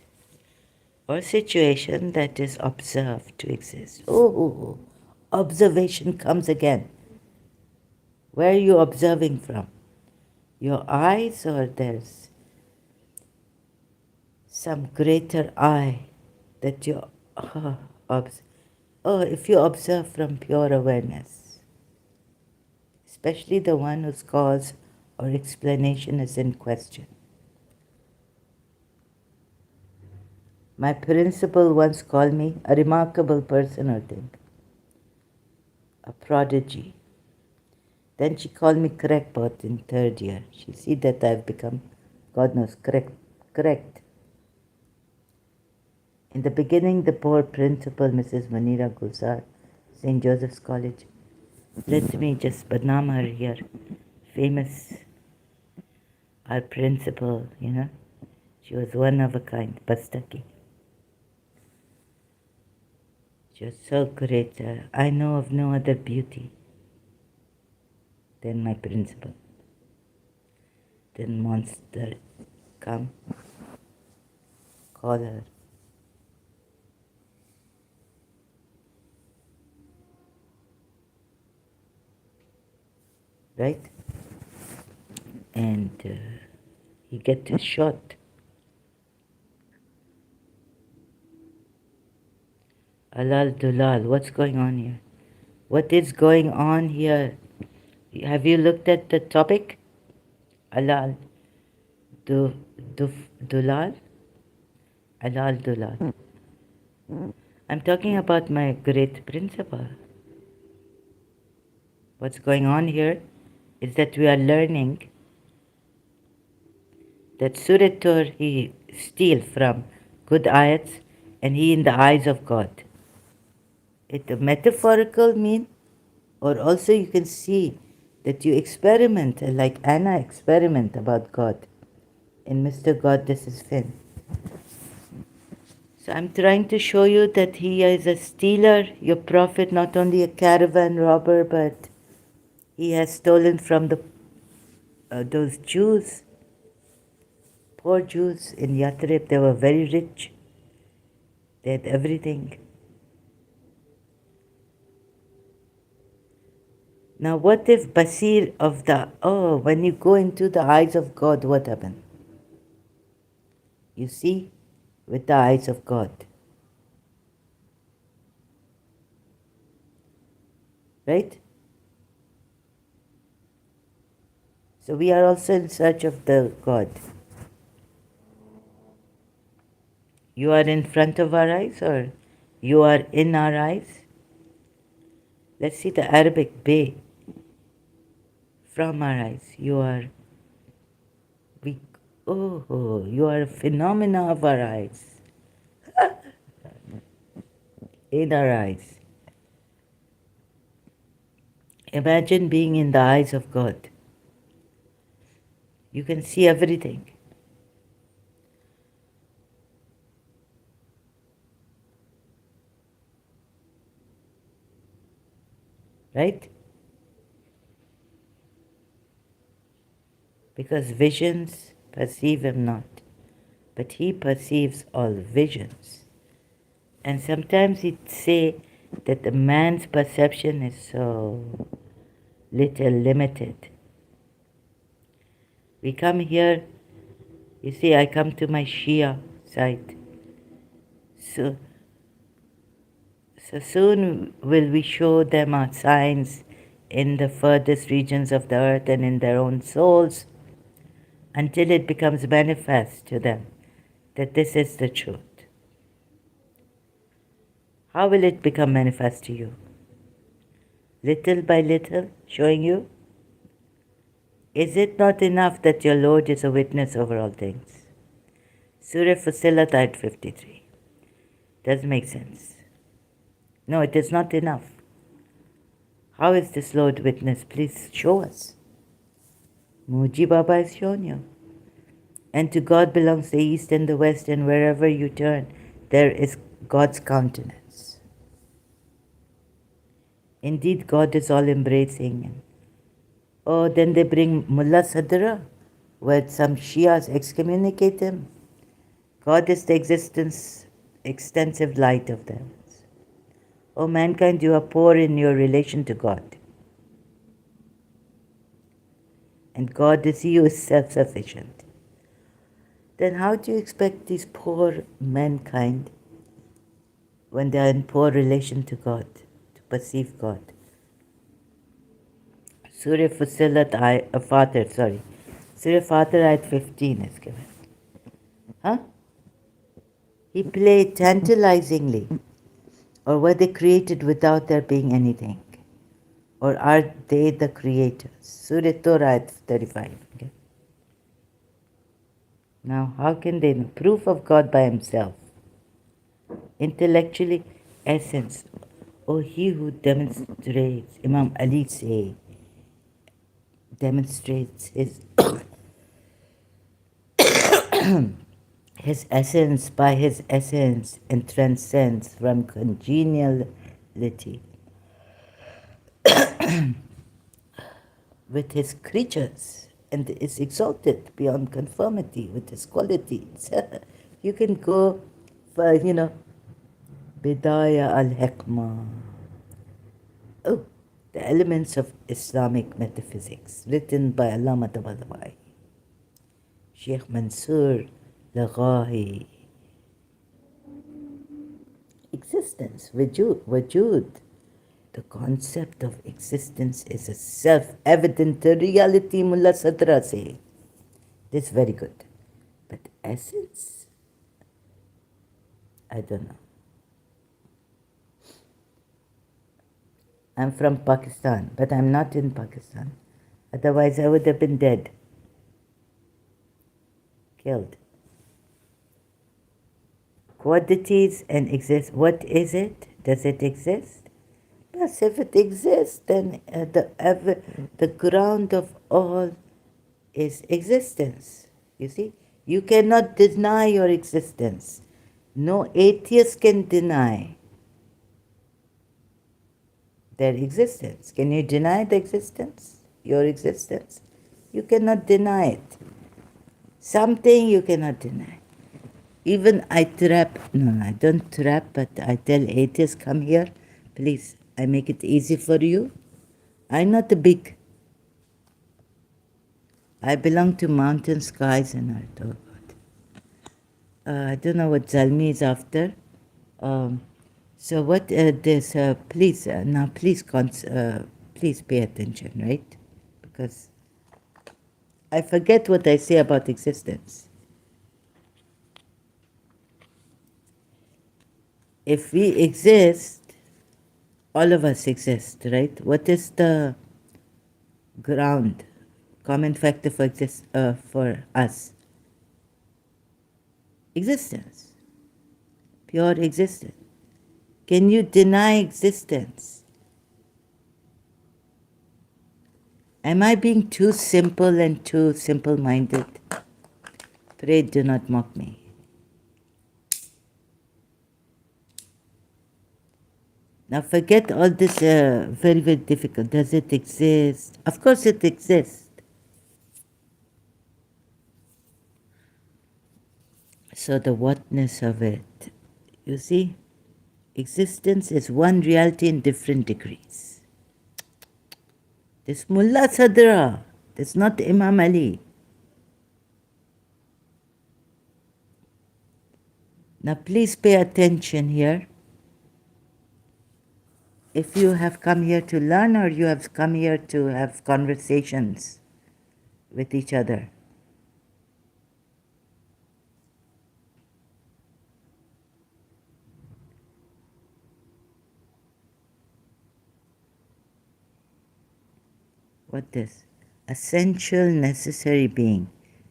or situation that is observed to exist. Oh, observation comes again. Where are you observing from? Your eyes, or there's some greater eye that you if you observe from pure awareness, especially the one whose cause or explanation is in question. My principal once called me a remarkable person or thing, a prodigy. Then she called me crackpot in third year. She see that I've become, God knows, correct. In the beginning, the poor principal, Mrs. Manira Gulzar, St. Joseph's College, let me just badnaam her here. Famous, our principal, She was one of a kind, Bastaki. She was so great. I know of no other beauty than my principal. Then monster come, call her. Right? And he gets a shot. Alal Dulal, what's going on here? What is going on here? Have you looked at the topic? Alal Dulal? Alal Dulal. I'm talking about my great principal. What's going on here is that we are learning that Suratur he steal from good ayats and he in the eyes of God. It a metaphorical mean, or also you can see that you experiment like Anna experiment about God. In Mr. God, this is Finn. So I'm trying to show you that he is a stealer, your prophet, not only a caravan robber, but he has stolen from those Jews, poor Jews in Yathrib. They were very rich. They had everything. Now what if Basir of when you go into the eyes of God, what happened? You see with the eyes of God. Right? So we are also in search of the God. You are in front of our eyes or you are in our eyes? Let's see the Arabic bay. From our eyes. You are a phenomena of our eyes. In our eyes. Imagine being in the eyes of God. You can see everything. Right? Because visions perceive him not, but he perceives all visions. And sometimes he'd say that the man's perception is so little limited. We come here, you see, I come to my Shia site. So soon will we show them our signs in the furthest regions of the earth and in their own souls until it becomes manifest to them that this is the truth. How will it become manifest to you? Little by little, showing you? Is it not enough that your Lord is a witness over all things? Surah Fussilat, Ayat 53. Doesn't make sense. No, it is not enough. How is this Lord witness? Please show us. Muji Baba has shown you. And to God belongs the east and the west, and wherever you turn, there is God's countenance. Indeed, God is all embracing. Oh, then they bring Mullah Sadra, where some Shias excommunicate him. God is the extensive light of the heavens. O mankind, you are poor in your relation to God. And God is He who is self-sufficient. Then how do you expect these poor mankind, when they are in poor relation to God, to perceive God? Surah Fussilat Fatir, sorry. Surah Fatir ayat 15 is given. Huh? He played tantalizingly. Or were they created without there being anything? Or are they the creators? Surah Torah ayat 35. Okay? Now, how can they know? Proof of God by himself. Intellectually, essence. Oh, he who demonstrates, Imam Ali say, demonstrates his his essence by his essence and transcends from congeniality with his creatures and is exalted beyond conformity with his qualities. You can go for, Bidaya al-Hikmah. Oh, the elements of Islamic metaphysics, written by Allama Tabatabai, Sheikh Mansour Laghahi. Existence, wajud. The concept of existence is a self-evident reality, Mullah Sadra say. This is very good. But essence? I don't know. I'm from Pakistan, but I'm not in Pakistan. Otherwise, I would have been dead, killed. Quantities and exist. What is it? Does it exist? Yes, if it exists, then the ground of all is existence. You see, you cannot deny your existence. No atheist can deny their existence. Can you deny the existence? Your existence? You cannot deny it. Something you cannot deny. Even I don't trap, but I tell atheists, come here, please. I make it easy for you. I'm not a big. I belong to mountain, skies, and earth. Oh God. I don't know what Zalmi is after. So what this? Please now, please pay attention, right? Because I forget what I say about existence. If we exist, all of us exist, right? What is the ground, common factor for us? Existence, pure existence. Can you deny existence? Am I being too simple and too simple-minded? Pray do not mock me. Now forget all this very, very difficult. Does it exist? Of course it exists. So the whatness of it, you see, existence is one reality in different degrees. This Mullah Sadra, this not Imam Ali. Now please pay attention here. If you have come here to learn or you have come here to have conversations with each other. What this? Essential necessary being.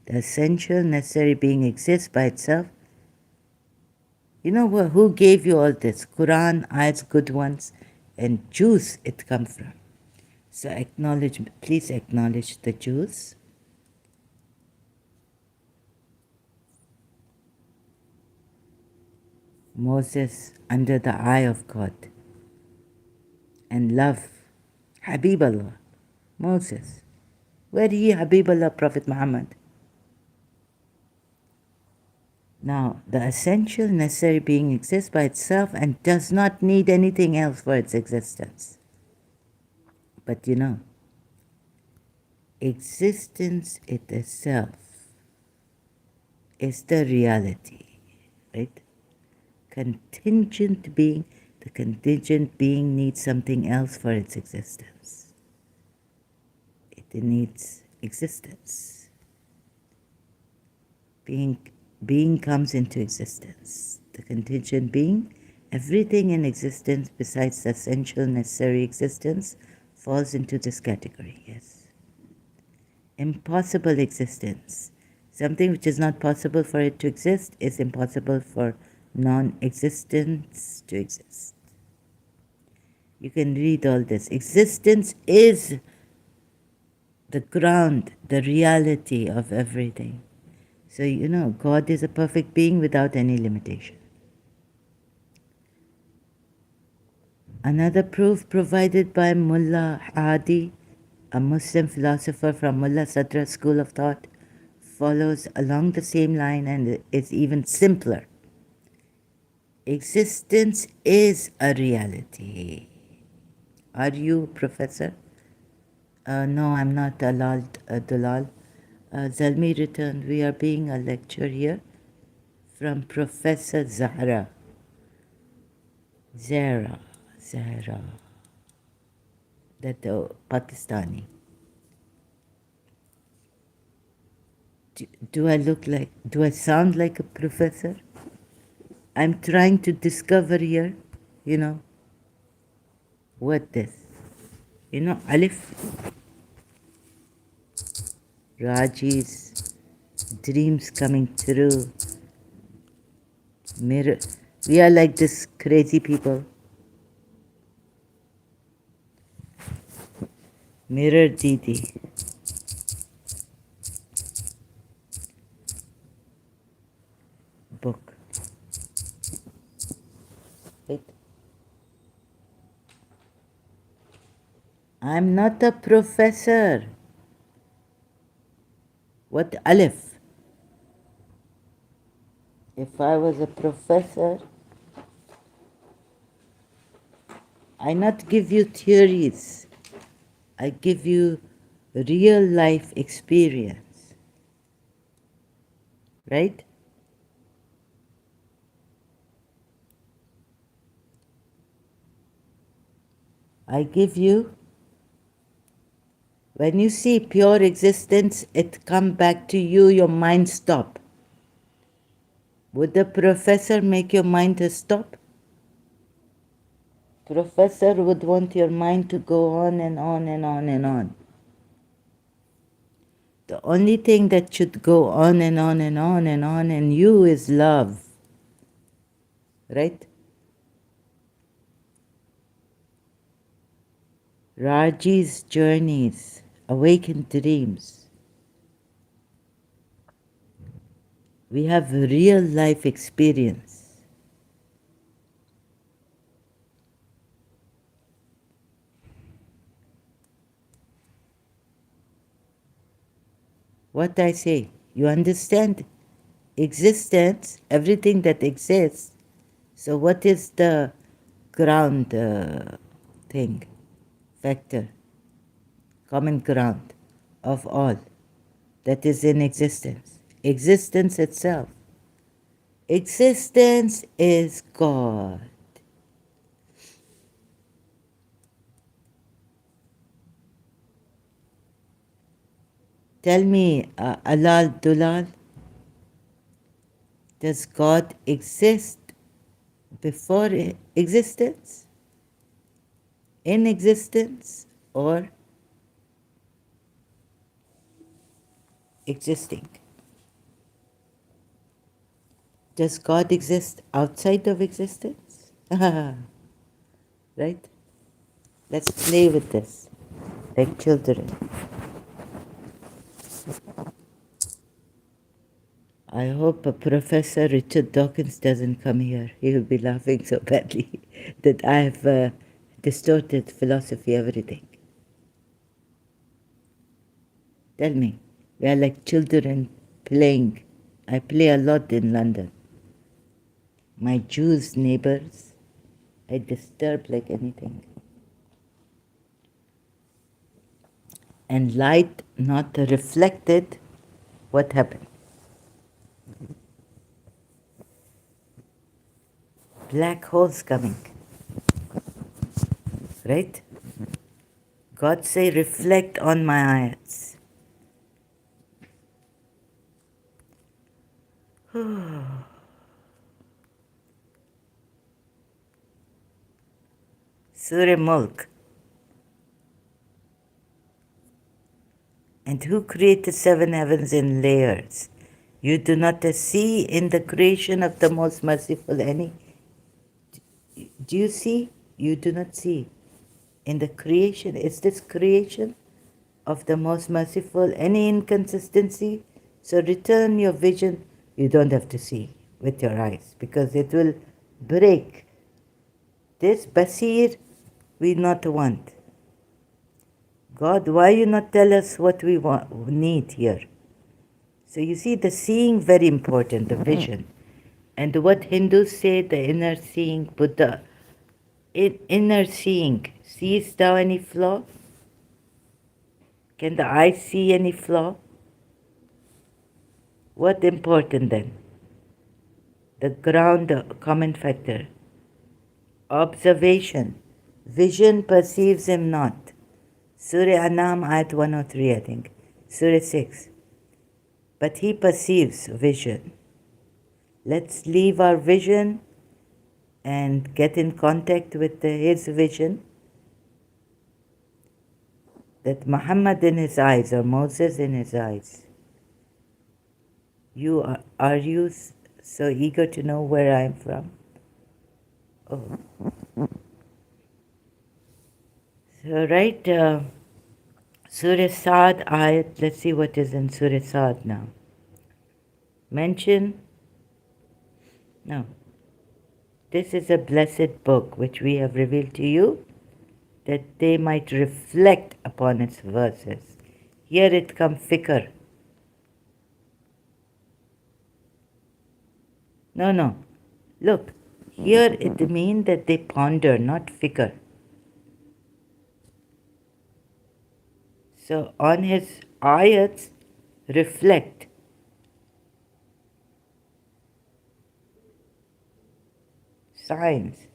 The essential necessary being exists by itself. You know who gave you all this? Quran, ayats, good ones, and Jews it come from. So please acknowledge the Jews. Moses under the eye of God. and love. Habiballah, Moses. Where he Habiballah, Prophet Muhammad? Now, the essential necessary being exists by itself and does not need anything else for its existence. But you know, existence itself is the reality, right? Contingent being, the contingent being needs something else for its existence. It needs existence. Being comes into existence. The contingent being, everything in existence besides the essential necessary existence falls into this category, yes. Impossible existence. Something which is not possible for it to exist is impossible for non-existence to exist. You can read all this. Existence is the ground, the reality of everything. So, you know, God is a perfect being without any limitation. Another proof provided by Mullah Hadi, a Muslim philosopher from Mullah Sadra school of thought, follows along the same line and is even simpler. Existence is a reality. Are you, Professor? No, I'm not allowed, Dalal. Zalmi returned. We are being a lecture here from Professor Zahra. Zahra. That Pakistani. Do I sound like a professor? I'm trying to discover here, you know, what this. You know, Alif, Raji's dreams coming true. Mirror. We are like this crazy people. Mirror Didi. Book. Right? I'm not a professor. What Alif? If I was a professor, I not give you theories. I give you real life experience. Right? I give you, when you see pure existence, it come back to you, your mind stop. Would the professor make your mind to stop? Professor would want your mind to go on and on and on and on. The only thing that should go on and on and on and on in you is love. Right? Raji's journeys, awakened dreams. We have real life experience. What I say, you understand? Existence, everything that exists. So what is the ground thing, factor, common ground of all that is in existence? Existence itself. Existence is God. Tell me, Alal Dulal, does God exist before existence, in existence, or existing? Does God exist outside of existence? Right? Let's play with this like children. I hope Professor Richard Dawkins doesn't come here. He will be laughing so badly that I have distorted philosophy, everything. Tell me, we are like children playing. I play a lot in London. My Jews neighbors, I disturb like anything. And light not reflected, what happened? Black holes coming, right? God say, reflect on my ayats. Surah Mulk. And who created seven heavens in layers? You do not see in the creation of the most merciful any. Do you see? You do not see. In the creation, is this creation of the most merciful any inconsistency? So return your vision. You don't have to see with your eyes because it will break. This basir we not want. God, why you not tell us what we want, need here? So you see the seeing very important, the vision. And what Hindus say, the inner seeing, Buddha, inner seeing, seest thou any flaw? Can the eye see any flaw? What important then? The ground, the common factor. Observation. Vision perceives him not. Surah Anam, Ayat 103, I think. Surah 6. But he perceives vision. Let's leave our vision and get in contact with his vision. That Muhammad in his eyes or Moses in his eyes. Are you so eager to know where I am from? Oh. So right, Surah Saad ayat, let's see what is in Surah Saad now. Mention, no. This is a blessed book which we have revealed to you that they might reflect upon its verses. Here it comes fikr. No. Look, here it means that they ponder, not fikr. So on his ayats, reflect. Signs.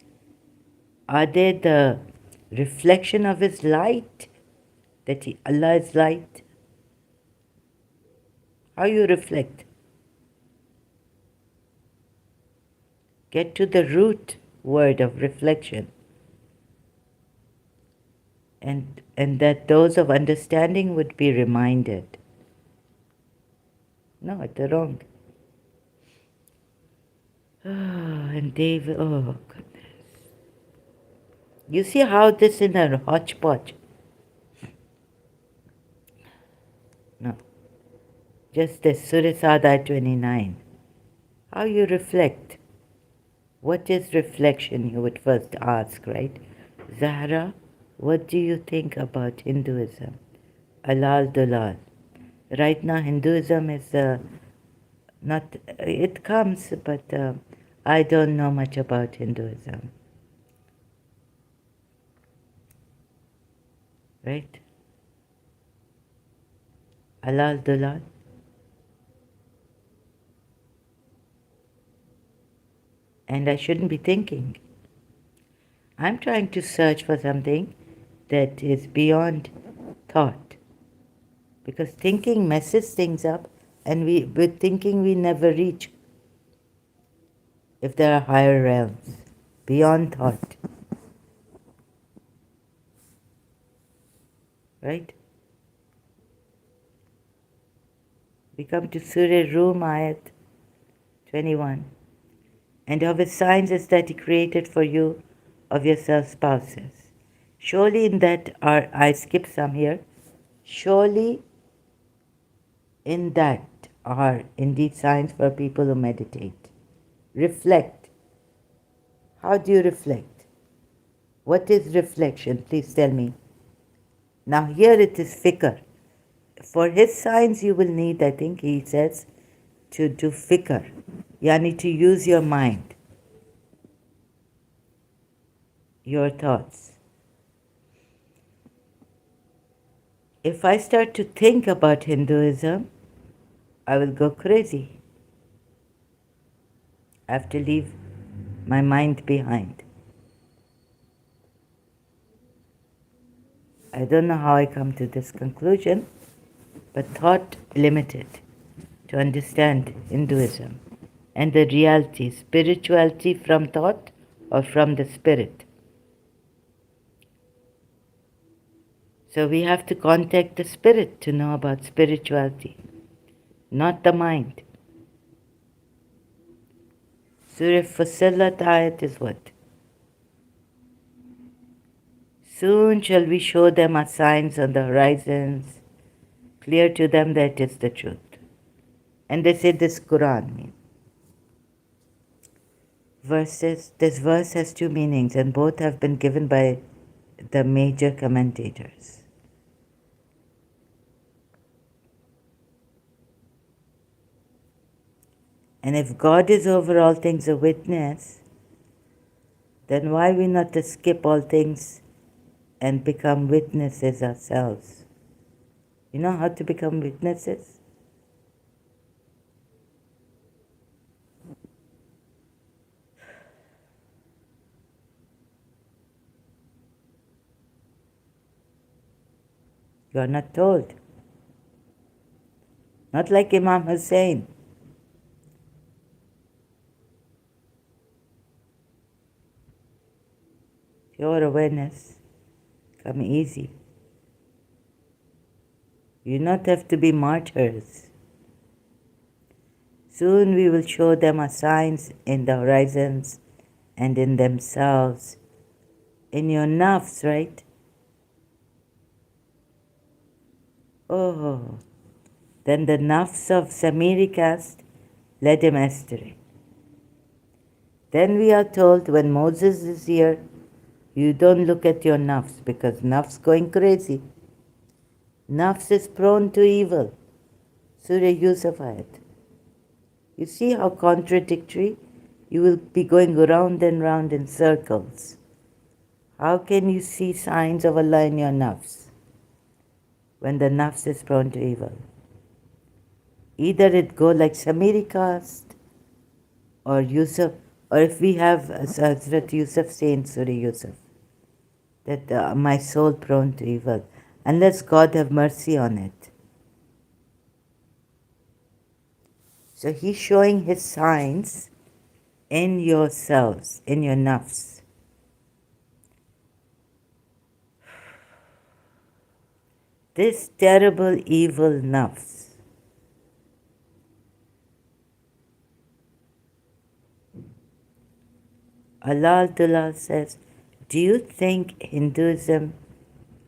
Are they the reflection of his light? That Allah is light? How you reflect? Get to the root word of reflection. And that those of understanding would be reminded. No, it's wrong. And David, oh goodness. You see how this in a hodgepodge? No. Just the Surah Sada 29. How you reflect. What is reflection, you would first ask, right? Zahra, what do you think about Hinduism? Alal Dalal. Right now, Hinduism is not, it comes, but I don't know much about Hinduism. Right? Alal Dalal. And I shouldn't be thinking. I'm trying to search for something that is beyond thought. Because thinking messes things up, and with thinking we never reach. If there are higher realms, beyond thought. Right? We come to Surah Rum, Ayat 21. And of his signs is that he created for you of yourself spouses. Surely in that I skip some here. Surely in that are indeed signs for people who meditate. Reflect. How do you reflect? What is reflection? Please tell me. Now here it is fikr. For his science you will need, I think he says, to do fikr. Yani to use your mind, your thoughts. If I start to think about Hinduism, I will go crazy. I have to leave my mind behind. I don't know how I come to this conclusion, but thought limited to understand Hinduism and the reality, spirituality from thought or from the spirit. So we have to contact the spirit to know about spirituality, not the mind. Surah Fussilat ayat is what? Soon shall we show them our signs on the horizons, clear to them that it is the truth. And they say this Quran. This verse has two meanings, and both have been given by the major commentators. And if God is over all things a witness, then why we not to skip all things and become witnesses ourselves? You know how to become witnesses? You are not told. Not like Imam Hussein. Pure awareness come easy. You not have to be martyrs. Soon we will show them our signs in the horizons and in themselves. In your nafs, right? Oh, then the nafs of Samiri caste led him astray. Then we are told when Moses is here, you don't look at your nafs because nafs going crazy. Nafs is prone to evil. Surah Yusuf ayat. You see how contradictory? You will be going round and round in circles. How can you see signs of Allah in your nafs when the nafs is prone to evil? Either it go like Samiri caste or Yusuf, or if we have Hazrat Yusuf say in Surah Yusuf that my soul prone to evil, unless God have mercy on it. So he's showing his signs in yourselves, in your nafs. This terrible evil nafs. Allah says, do you think Hinduism,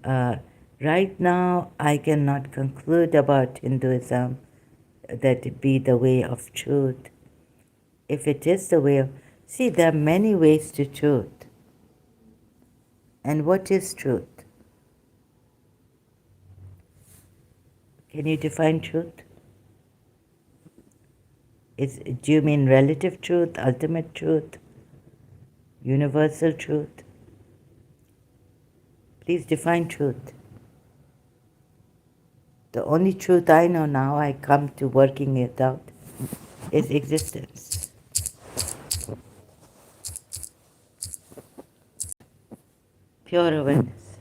right now I cannot conclude about Hinduism that it be the way of truth. If it is the way of, see, there are many ways to truth. And what is truth? Can you define truth? Do you mean relative truth, ultimate truth, universal truth? Please define truth. The only truth I know now, I come to working it out, is existence. Pure awareness.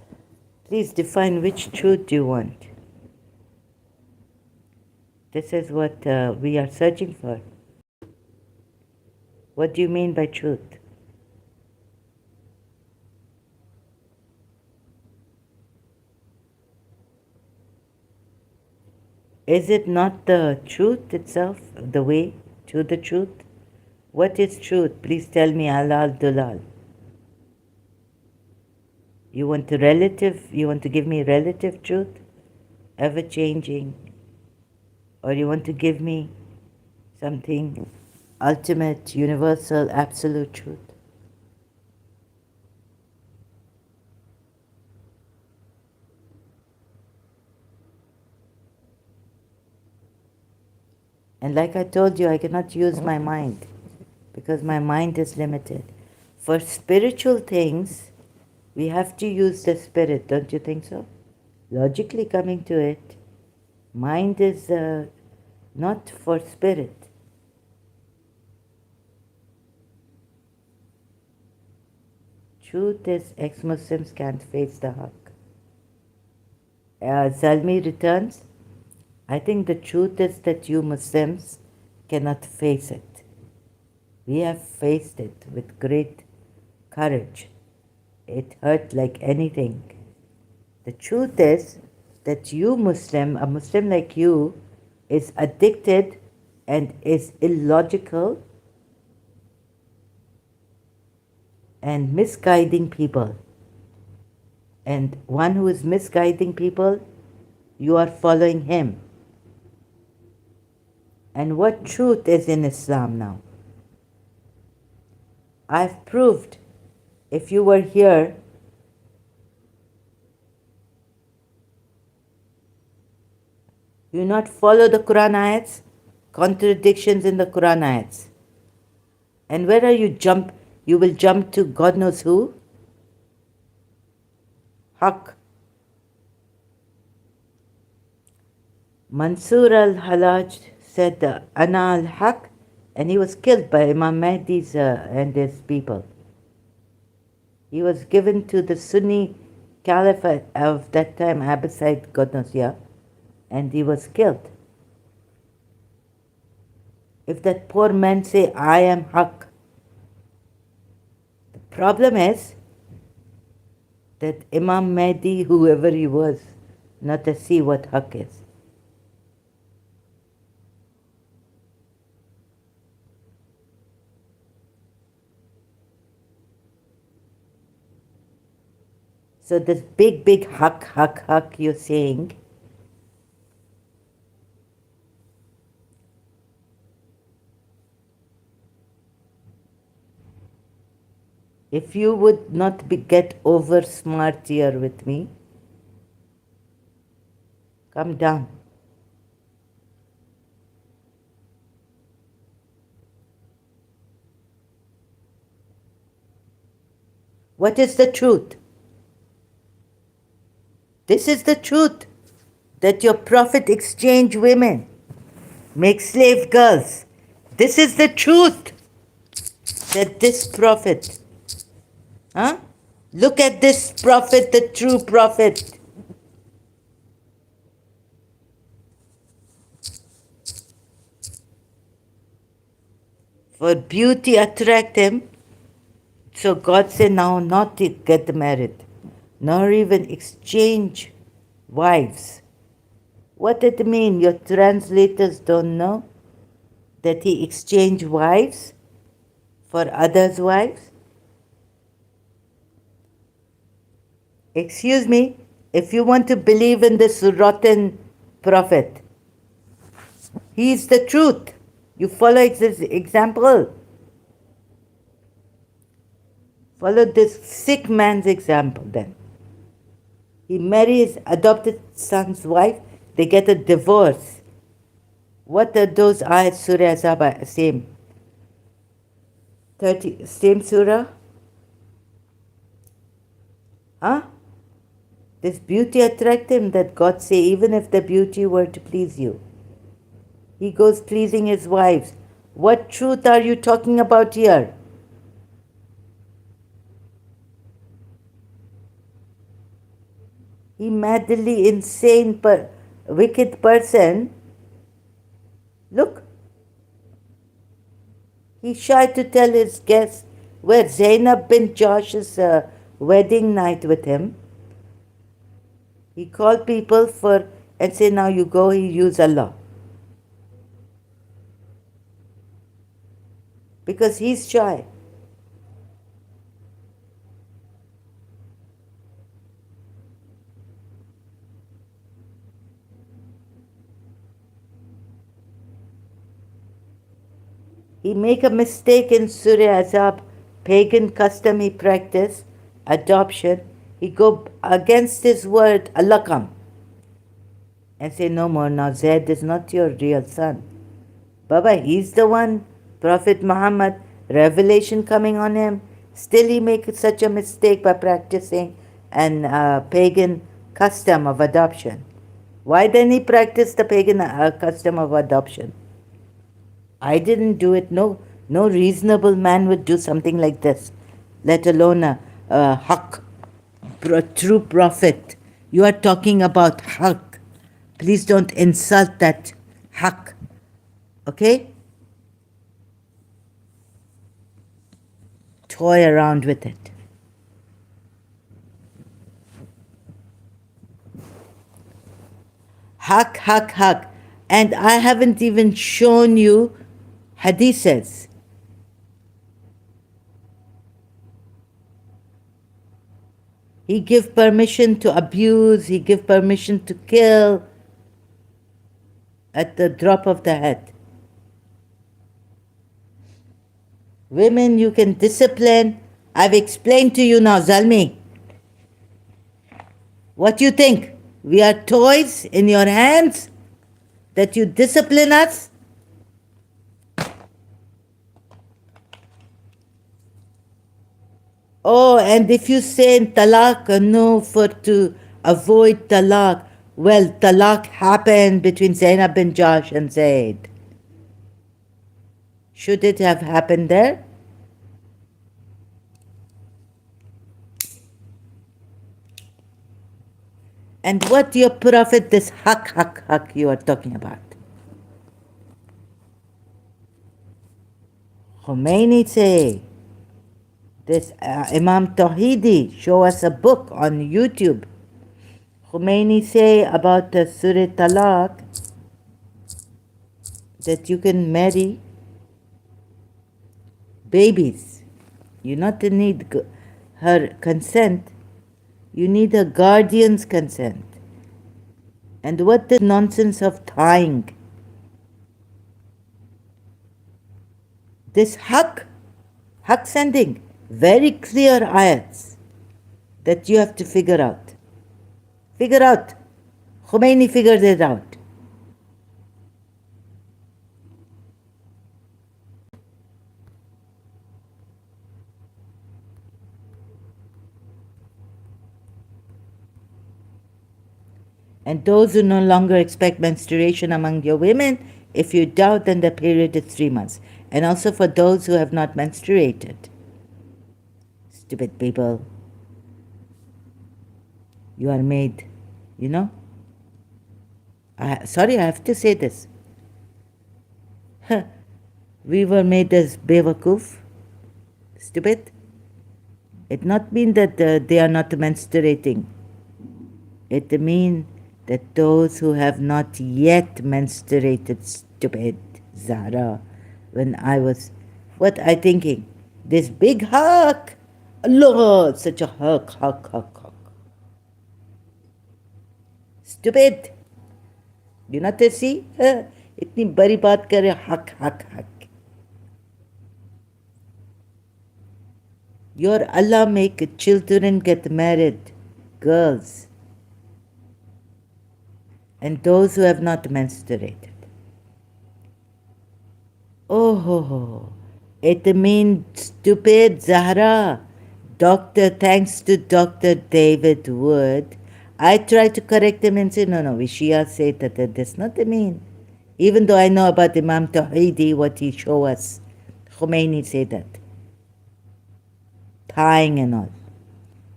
Please define which truth you want. This is what we are searching for. What do you mean by truth? Is it not the truth itself, the way to the truth? What is truth? Please tell me, halal dulal. You want to give me relative truth, ever changing, or you want to give me something ultimate, universal, absolute truth? And like I told you, I cannot use my mind because my mind is limited. For spiritual things, we have to use the spirit, don't you think so? Logically coming to it, mind is not for spirit. Truth is ex-Muslims can't face the haqq. Zalmi returns, I think the truth is that you Muslims cannot face it. We have faced it with great courage. It hurt like anything. The truth is that you Muslim, a Muslim like you, is addicted and is illogical and misguiding people. And one who is misguiding people, you are following him. And what truth is in Islam now? I've proved, if you were here, you not follow the Quran ayats, contradictions in the Quran ayats. And where are you will jump to God knows who? Haqq. Mansur al-Hallaj said, Ana al-Haq, and he was killed by Imam Mahdi's and his people. He was given to the Sunni Caliph of that time, Abbasid, God knows, yeah, and he was killed. If that poor man say, I am Haq, the problem is that Imam Mahdi, whoever he was, not to see what Haq is. So this big haq you're saying, if you would not get over smart here with me, come down. What is the truth? This is the truth, that your prophet exchanged women, make slave girls. This is the truth, that this prophet, huh? Look at this prophet, the true prophet. For beauty attract him, so God said now not to get married, nor even exchange wives. What did it mean? Your translators don't know that he exchanged wives for others' wives? Excuse me, if you want to believe in this rotten prophet, he is the truth. You follow this example. Follow this sick man's example then. He marries adopted son's wife, they get a divorce. What are those ayats, Surah Azab, same? 30, same surah? Huh? This beauty attract him that God say, even if the beauty were to please you. He goes pleasing his wives. What truth are you talking about here? He madly insane, wicked person. Look, he's shy to tell his guests where Zainab bin Josh's wedding night with him. He called people and say, now you go, he use Allah. Because he's shy. He make a mistake in Surah Azab, pagan custom he practice, adoption. He go against his word, Allah come. And say, no more, now Zaid is not your real son. Baba, he's the one, Prophet Muhammad, revelation coming on him. Still, he makes such a mistake by practicing an pagan custom of adoption. Why then he practice the pagan custom of adoption? I didn't do it. No, no reasonable man would do something like this, let alone a haq, true prophet. You are talking about haq. Please don't insult that haq. Okay? Toy around with it. Haq, haq, haq. And I haven't even shown you hadiths. He give permission to abuse, he give permission to kill at the drop of the hat. Women you can discipline. I've explained to you now, Zalmi. What you think? We are toys in your hands that you discipline us? Oh, and if you say in talaq, no, for to avoid talaq, well, talaq happened between Zainab bin Josh and Zayd. Should it have happened there? And what your prophet, this haq you are talking about? Khomeini say, this Imam Tawhidi show us a book on YouTube. Khomeini say about the Surah Talaq that you can marry babies. You not need her consent, you need a guardian's consent. And what the nonsense of tying? This haq sending very clear ayats that you have to figure out. Figure out. Khomeini figured it out. And those who no longer expect menstruation among your women, if you doubt, then the period is 3 months. And also for those who have not menstruated. Stupid people. You are made, you know? Sorry, I have to say this. We were made as bewakuf, stupid. It not mean that they are not menstruating. It mean that those who have not yet menstruated, stupid Zahra, when I was, what I thinking? This big haq, Allah, such a haq. Stupid. You not see? इतनी बड़ी बात करे हक. Your Allah make children get married, girls. And those who have not menstruated. Oh, it means stupid Zahra. Thanks to Dr. David Wood, I tried to correct him and say, no, we Shia say that that's not the mean. Even though I know about Imam Tawhidi, what he show us, Khomeini say that. Tying and all.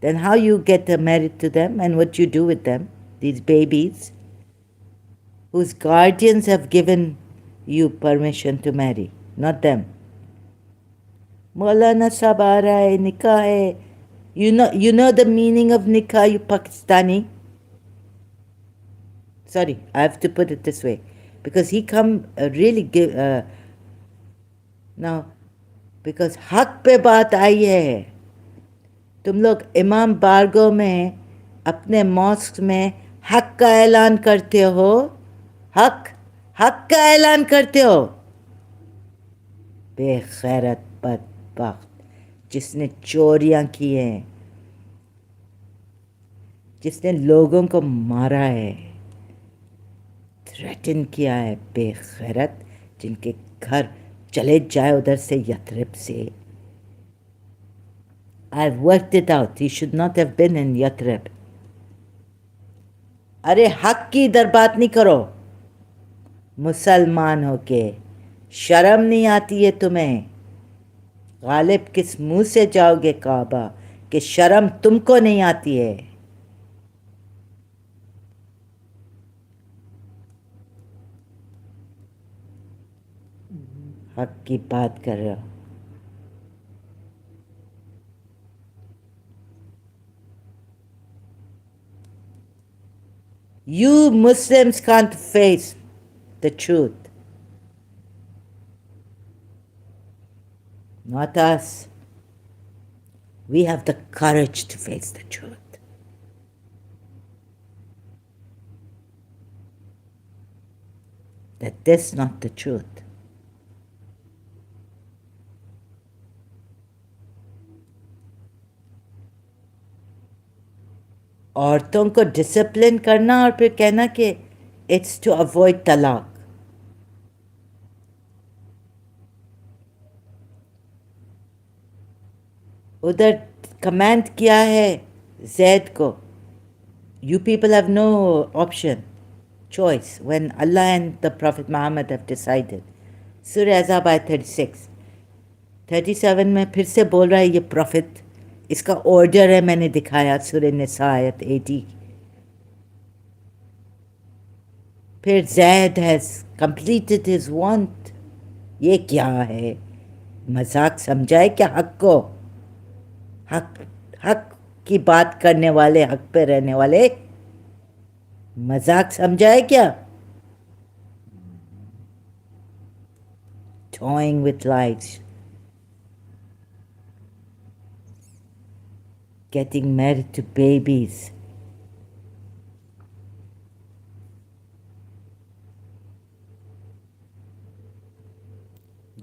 Then how you get married to them and what you do with them, these babies, whose guardians have given you permission to marry, not them. Maulana sab aa raha hai, nikah hai. You know the meaning of nikah, you Pakistani? Sorry, I have to put it this way. Because he come really give... now, because haq pe baat aayi hai. तुम लोग इमाम बारगो में अपने mask में हक का ऐलान करते हो. हक का ऐलान करते हो. बेखैरत बदबख्त जिसने चोरियां की हैं, जिसने लोगों को मारा है, थ्रेटन किया है, बेखैरत जिनके घर चले जाए उधर से, यथरिब से. I've worked it out. He should not have been in Yathrib. अरे हक की इधर बात नहीं करो. मुसलमान होके शर्म नहीं आती है तुम्हें? गालिब किस मुंह से जाओगे काबा कि शर्म तुमको नहीं आती है? हक की बात कर रहे हो. You Muslims can't face the truth. Not us. We have the courage to face the truth. That this is not the truth. औरतों को डिसिप्लिन करना और फिर कहना कि इट्स टू अवॉइड तलाक. उधर कमेंट किया है जैद को, you people have no option, choice, when Allah and the Prophet Muhammad have decided. Surah Azab ayat 36. 37 में फिर से बोल रहा है ये प्रॉफिट, इसका ऑर्डर है, मैंने दिखाया सूरह निसा आयत 80. फिर Zaid has completed his want. ये क्या है? मजाक समझाए क्या हक को? हक हक की बात करने वाले, हक पे रहने वाले मजाक समझाए क्या? Toying with lies, getting married to babies.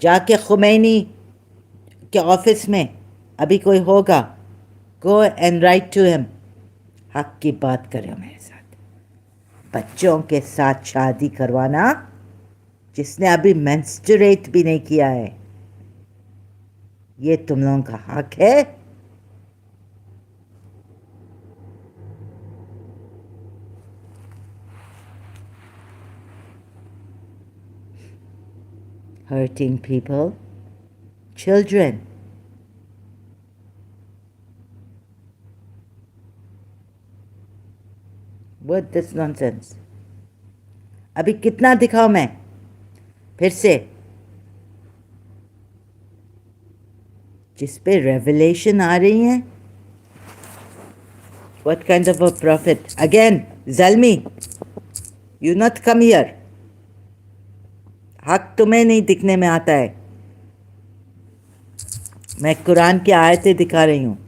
जाके खुमैनी के ऑफिस में अभी कोई होगा, go and write to him. हक की बात करो मेरे साथ. बच्चों के साथ शादी करवाना जिसने अभी मेंस्ट्रुएट भी नहीं किया है, ये तुम लोगों का हक है? Hurting people, children. What this nonsense? अभी कितना दिखाऊं मैं? फिर से जिस पे रेवलेशन आ रही हैं. What kind of a prophet? Again, Zalmi, you not come here. हक तुम्हें नहीं दिखने में आता है. मैं कुरान की आयतें दिखा रही हूँ.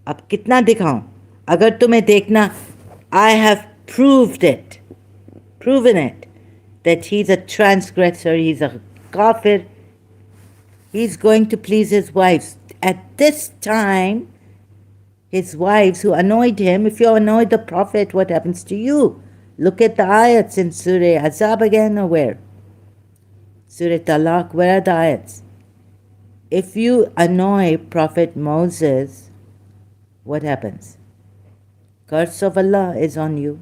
अब कितना दिखाऊं? अगर तुम्हें देखना, I have proved it, proven it, that he's a transgressor, he's a kafir, he's going to please his wives. At this time, his wives who annoyed him, if you annoy the Prophet, what happens to you? Look at the ayats in Surah Azab again, or where? Surah Talaq, where are the ayats? If you annoy Prophet Moses, what happens? Curse of Allah is on you.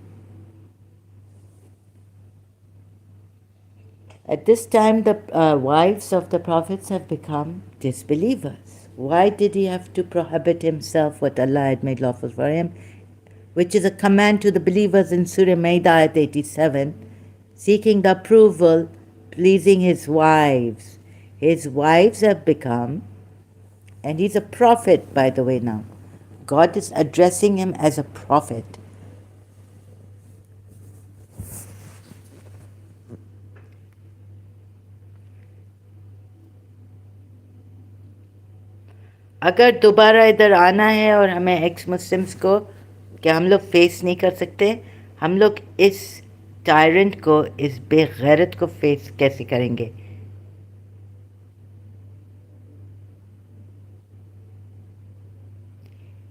At this time, the wives of the prophets have become disbelievers. Why did he have to prohibit himself what Allah had made lawful for him? Which is a command to the believers in Surah Maida at 87, seeking the approval, pleasing his wives. His wives have become, and he's a prophet, by the way, now. God is addressing him as a prophet. अगर दोबारा इधर आना है और हमें x Muslims को कि हम लोग फेस नहीं कर सकते, हम लोग इस टायरेंट को, इस बेगैरत को फेस कैसे करेंगे?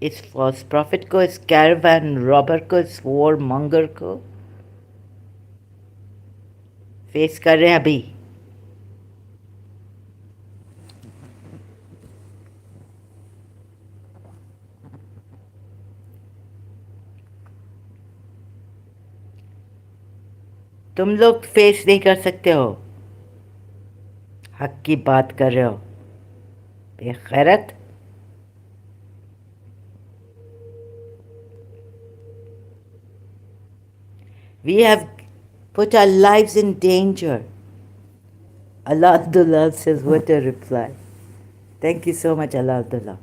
इस फॉल्स प्रॉफिट को, इस कैरवान रॉबर को, इस वॉर मॉन्गर को फेस कर रहे हैं अभी. तुम लोग फेस नहीं कर सकते हो. हक की बात कर रहे हो. बेखैरत. We have put our lives in danger. Allah Abdullah says, what a reply. Thank you so much, Allah Abdullah.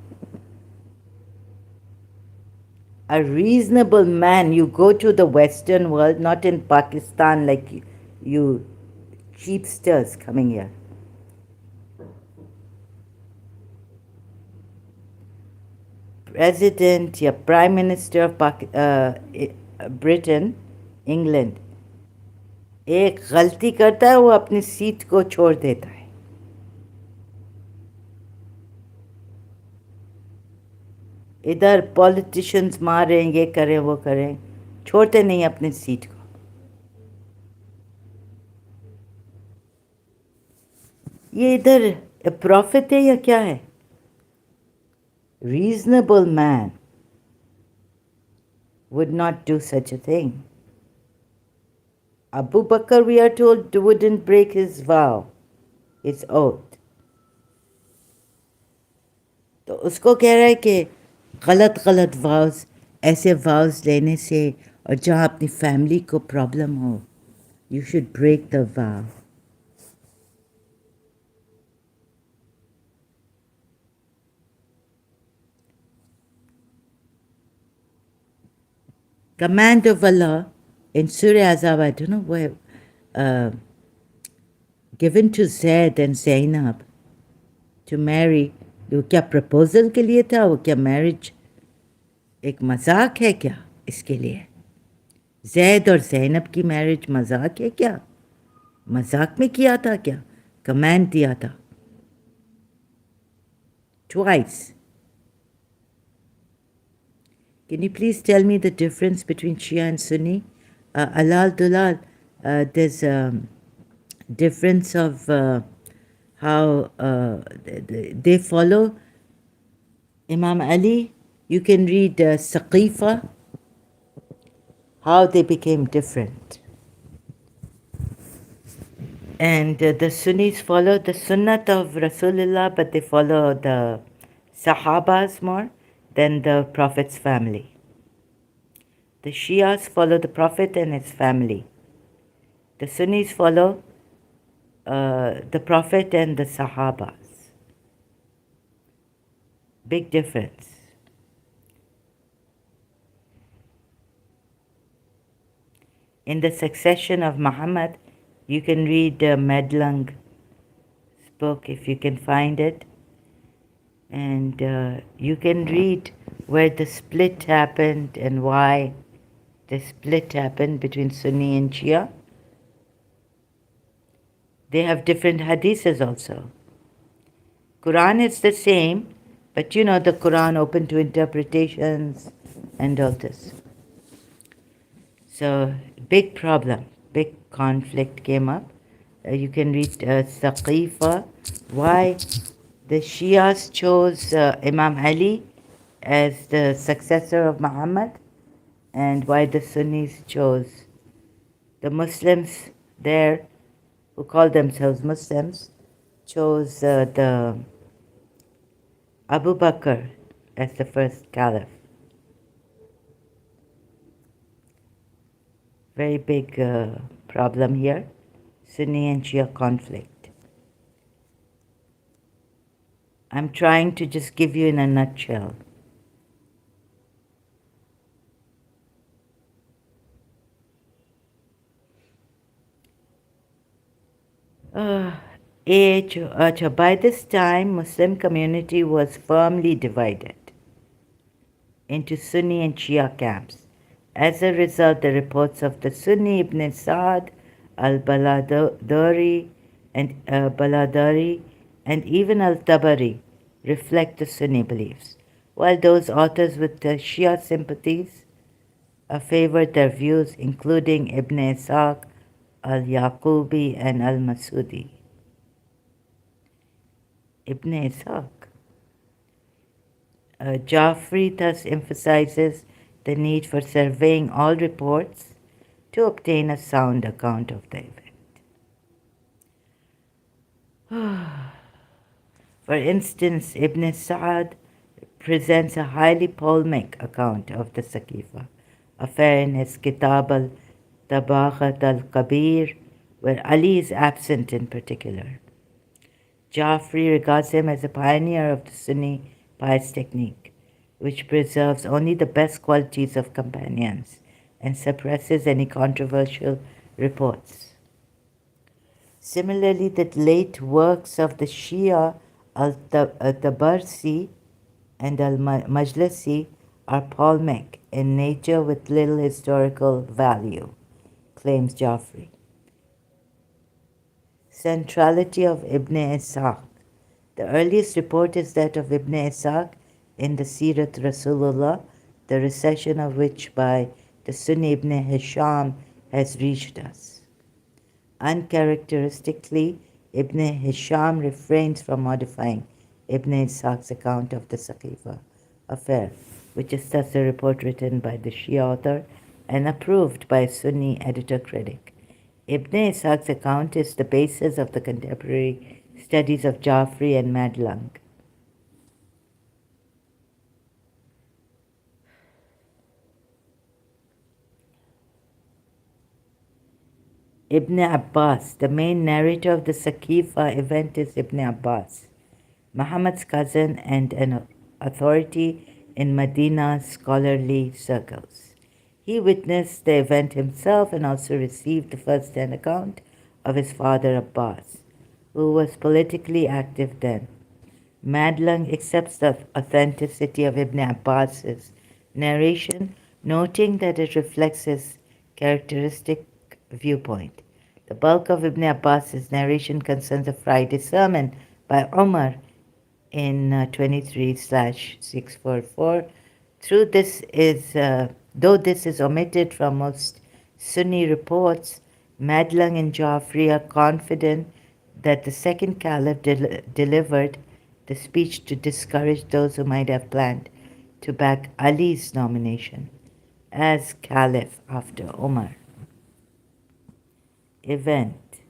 A reasonable man, you go to the Western world, not in Pakistan like you cheapsters coming here. President या Prime Minister of Britain, England, एक गलती करता है वो अपनी seat को छोड़ देता है. इधर पॉलिटिशियंस मार रहे हैं, ये करें वो करें, छोड़ते नहीं अपनी सीट को. ये इधर प्रॉफिट है या क्या है? Reasonable man would not do such a thing. Abu Bakr, we are told, wouldn't break his vow, his oath. तो उसको कह रहा है कि गलत गलत वाव्स, ऐसे वाव्स लेने से और जहाँ अपनी फैमिली को प्रॉब्लम हो, you should break the vow. Command of Allah in Surah Azab, I don't know where, given to Zaid and Zainab to marry. वो क्या प्रपोजल के लिए था? वो क्या मैरिज एक मजाक है क्या इसके लिए? जैद और ज़ैनब की मैरिज मजाक है क्या? मजाक में किया था क्या? कमांड दिया था twice. Can you please tell me the difference between Shia and Sunni? Alal Dulal, there's a difference of how they follow Imam Ali. You can read Saqifa, how they became different. And the Sunnis follow the Sunnat of Rasulullah, but they follow the Sahabas more than the Prophet's family. The Shias follow the Prophet and his family. The Sunnis follow the Prophet and the Sahabas. Big difference. In the succession of Muhammad, you can read Medlang's book if you can find it. And you can read where the split happened and why the split happened between Sunni and Shia. They have different hadiths also. Quran is the same, but you know the Quran open to interpretations and all this. So big problem, big conflict came up. You can read Saqifa, why the Shias chose Imam Ali as the successor of Muhammad, and why the Sunnis chose the Muslims there, who call themselves Muslims, chose the Abu Bakr as the first caliph. Very big problem here, Sunni and Shia conflict. I'm trying to just give you in a nutshell. By this time, Muslim community was firmly divided into Sunni and Shia camps. As a result, the reports of the Sunni Ibn Sa'd, al-Baladari, and even al-Tabari reflect the Sunni beliefs, while those authors with the Shia sympathies favored their views, including Ibn Ishaq, al-Yaqubi, and al-Masudi. Ibn Ishaq. Jafri thus emphasizes the need for surveying all reports to obtain a sound account of the event. For instance, Ibn Sa'ad presents a highly polemic account of the Saqifa affair in his Kitab al-Tabaqat al-Kabir, where Ali is absent in particular. Jafri regards him as a pioneer of the Sunni pious technique, which preserves only the best qualities of companions and suppresses any controversial reports. Similarly, the late works of the Shia al-Tabarsi and al-Majlisi are polemic in nature with little historical value, claims Jafri. Centrality of Ibn Ishaq. The earliest report is that of Ibn Ishaq in the Sirat Rasulullah, the recension of which by the Sunni Ibn Hisham has reached us. Uncharacteristically, Ibn Hisham refrains from modifying Ibn Ishaq's account of the Saqifa affair, which is thus a report written by the Shia author and approved by a Sunni editor-critic. Ibn Ishaq's account is the basis of the contemporary studies of Jafri and Madlang. Ibn Abbas, the main narrator of the Saqifa event, is Ibn Abbas, Muhammad's cousin and an authority in Medina's scholarly circles. He witnessed the event himself and also received the first-hand account of his father Abbas, who was politically active then. Madlang accepts the authenticity of Ibn Abbas's narration, noting that it reflects his characteristic viewpoint. The bulk of Ibn Abbas's narration concerns a Friday sermon by Omar in 23/644. Though this is omitted from most Sunni reports, Madlang and Jafri are confident that the second caliph delivered the speech to discourage those who might have planned to back Ali's nomination as caliph after Umar. Event.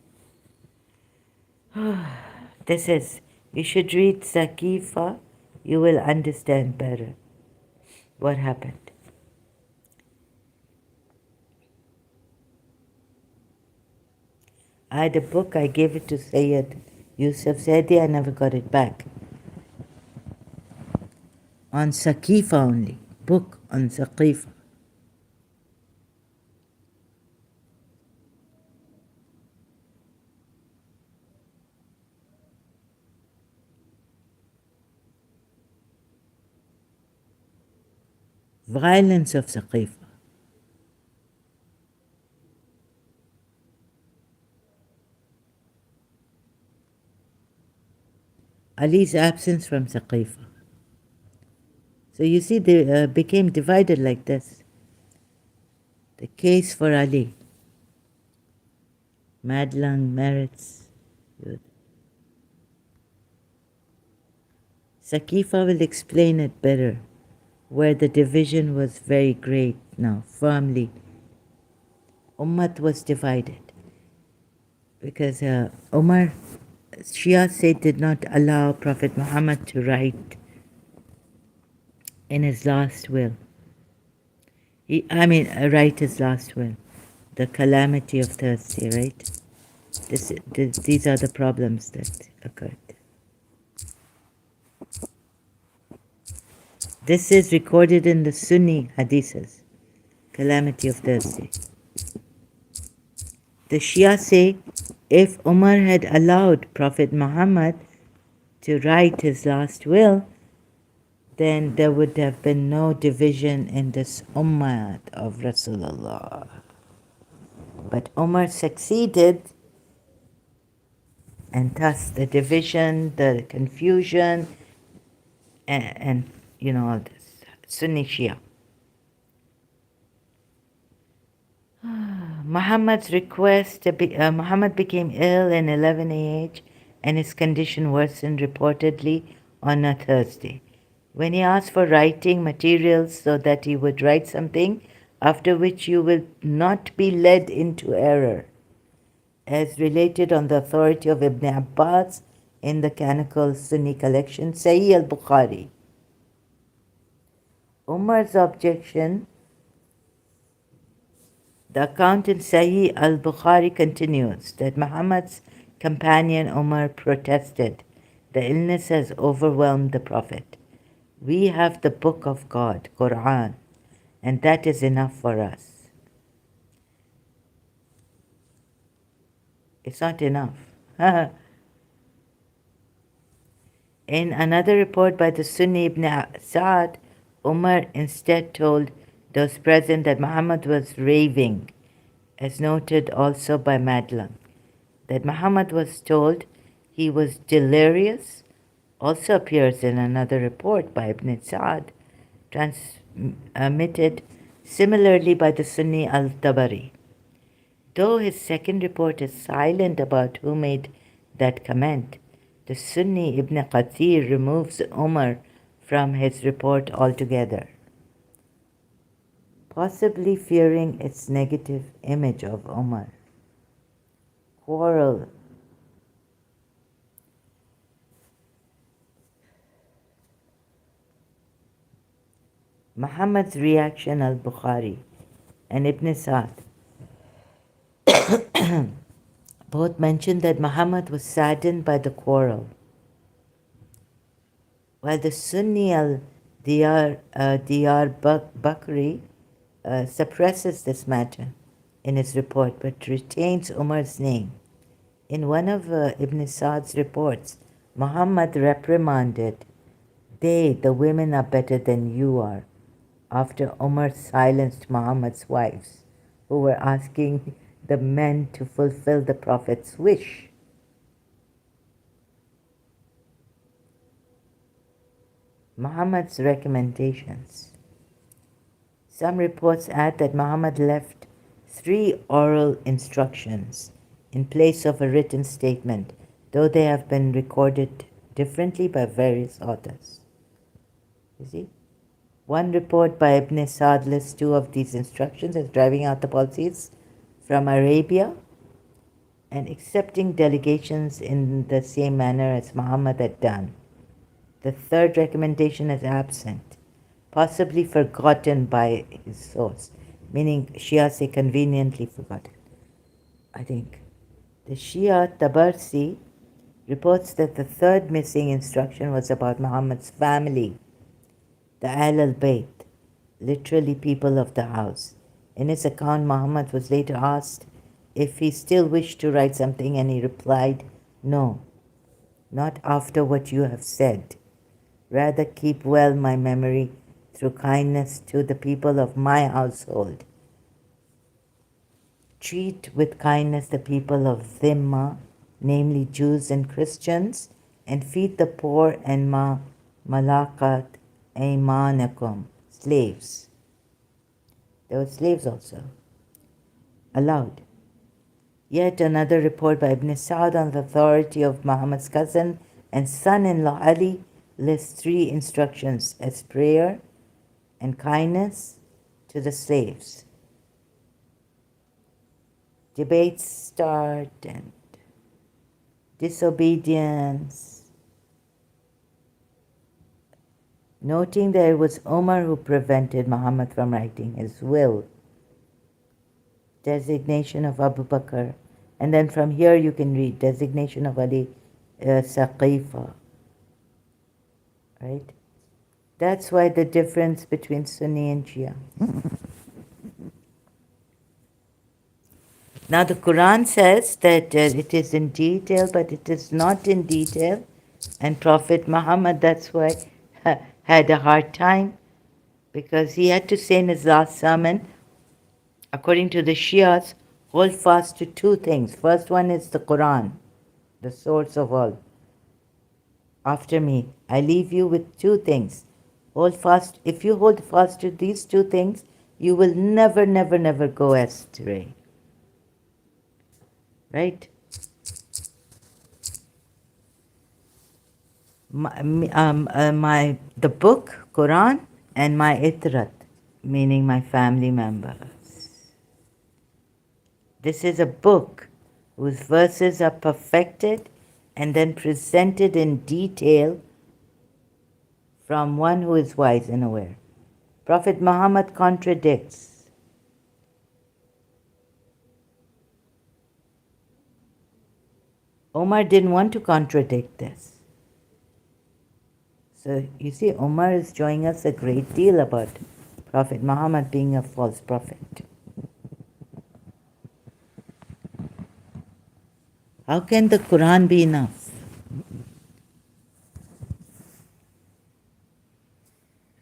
This is, you should read Saqifa, you will understand better what happened. I had a book, I gave it to Sayyid Yusuf Zaidi, I never got it back. On Saqifa only, book on Saqifa. Violence of Saqifa. Ali's absence from Saqifa. So you see, they became divided like this. The case for Ali. Madlang merits. Saqifa will explain it better, where the division was very great now, firmly. Ummat was divided because Umar, Shia said, did not allow Prophet Muhammad to write in his last will. Write his last will. The calamity of Thursday, right? These are the problems that occurred. This is recorded in the Sunni hadiths, calamity of Thursday. The Shia say, if Umar had allowed Prophet Muhammad to write his last will, then there would have been no division in this ummah of Rasulullah. But Umar succeeded, and thus the division, the confusion, and all this. Sunni Shia. Muhammad's request, Muhammad became ill in 11 AH and his condition worsened reportedly on a Thursday. When he asked for writing materials so that he would write something after which you will not be led into error, as related on the authority of Ibn Abbas in the canonical Sunni collection Sahih al-Bukhari. Umar's objection. The account in Sahih al-Bukhari continues that Muhammad's companion Umar protested, "The illness has overwhelmed the Prophet. We have the book of God, Quran, and that is enough for us." It's not enough. In another report by the Sunni Ibn Sa'd, Umar instead told those present that Muhammad was raving, as noted also by Madeline. That Muhammad was told he was delirious also appears in another report by Ibn Sa'd, transmitted similarly by the Sunni al-Tabari. Though his second report is silent about who made that comment, the Sunni Ibn Kathir removes Umar from his report altogether, possibly fearing its negative image of Umar. Quarrel. Muhammad's reaction al-Bukhari and Ibn Sa'd both mention that Muhammad was saddened by the quarrel, while the Sunni al-Diyar Bakri suppresses this matter in his report but retains Umar's name. In one of Ibn Sa'd's reports, Muhammad reprimanded, the women are better than you are, after Umar silenced Muhammad's wives, who were asking the men to fulfill the Prophet's wish. Muhammad's recommendations. Some reports add that Muhammad left 3 oral instructions in place of a written statement, though they have been recorded differently by various authors. You see? One report by Ibn Sa'd lists 2 of these instructions as driving out the policies from Arabia and accepting delegations in the same manner as Muhammad had done. The third recommendation is absent, possibly forgotten by his source, meaning Shia say conveniently forgotten, I think. The Shia Tabarsi reports that the third missing instruction was about Muhammad's family, the Ahl al-Bayt, literally people of the house. In his account, Muhammad was later asked if he still wished to write something, and he replied, "No, not after what you have said. Rather keep well my memory through kindness to the people of my household. Treat with kindness the people of Dhimma, namely Jews and Christians, and feed the poor and malakat aymanakum, slaves." There were slaves also allowed. Yet another report by Ibn Sa'd on the authority of Muhammad's cousin and son-in-law Ali lists 3 instructions as prayer and kindness to the slaves. Debates start and disobedience. Noting that it was Umar who prevented Muhammad from writing his will. Designation of Abu Bakr. And then from here you can read designation of Ali Saqifa. Right? That's why the difference between Sunni and Shia. Now the Quran says that it is in detail, but it is not in detail. And Prophet Muhammad, that's why, had a hard time, because he had to say in his last sermon, according to the Shias, hold fast to 2 things. First one is the Quran, the source of all. After me, I leave you with 2 things. Hold fast. If you hold fast to these 2 things, you will never, never, never go astray. right? The book, Quran, and my itrat, meaning my family members. This is a book whose verses are perfected and then presented in detail from one who is wise and aware. Prophet Muhammad contradicts. Omar didn't want to contradict this. So you see, Omar is showing us a great deal about Prophet Muhammad being a false prophet. How can the Quran be enough?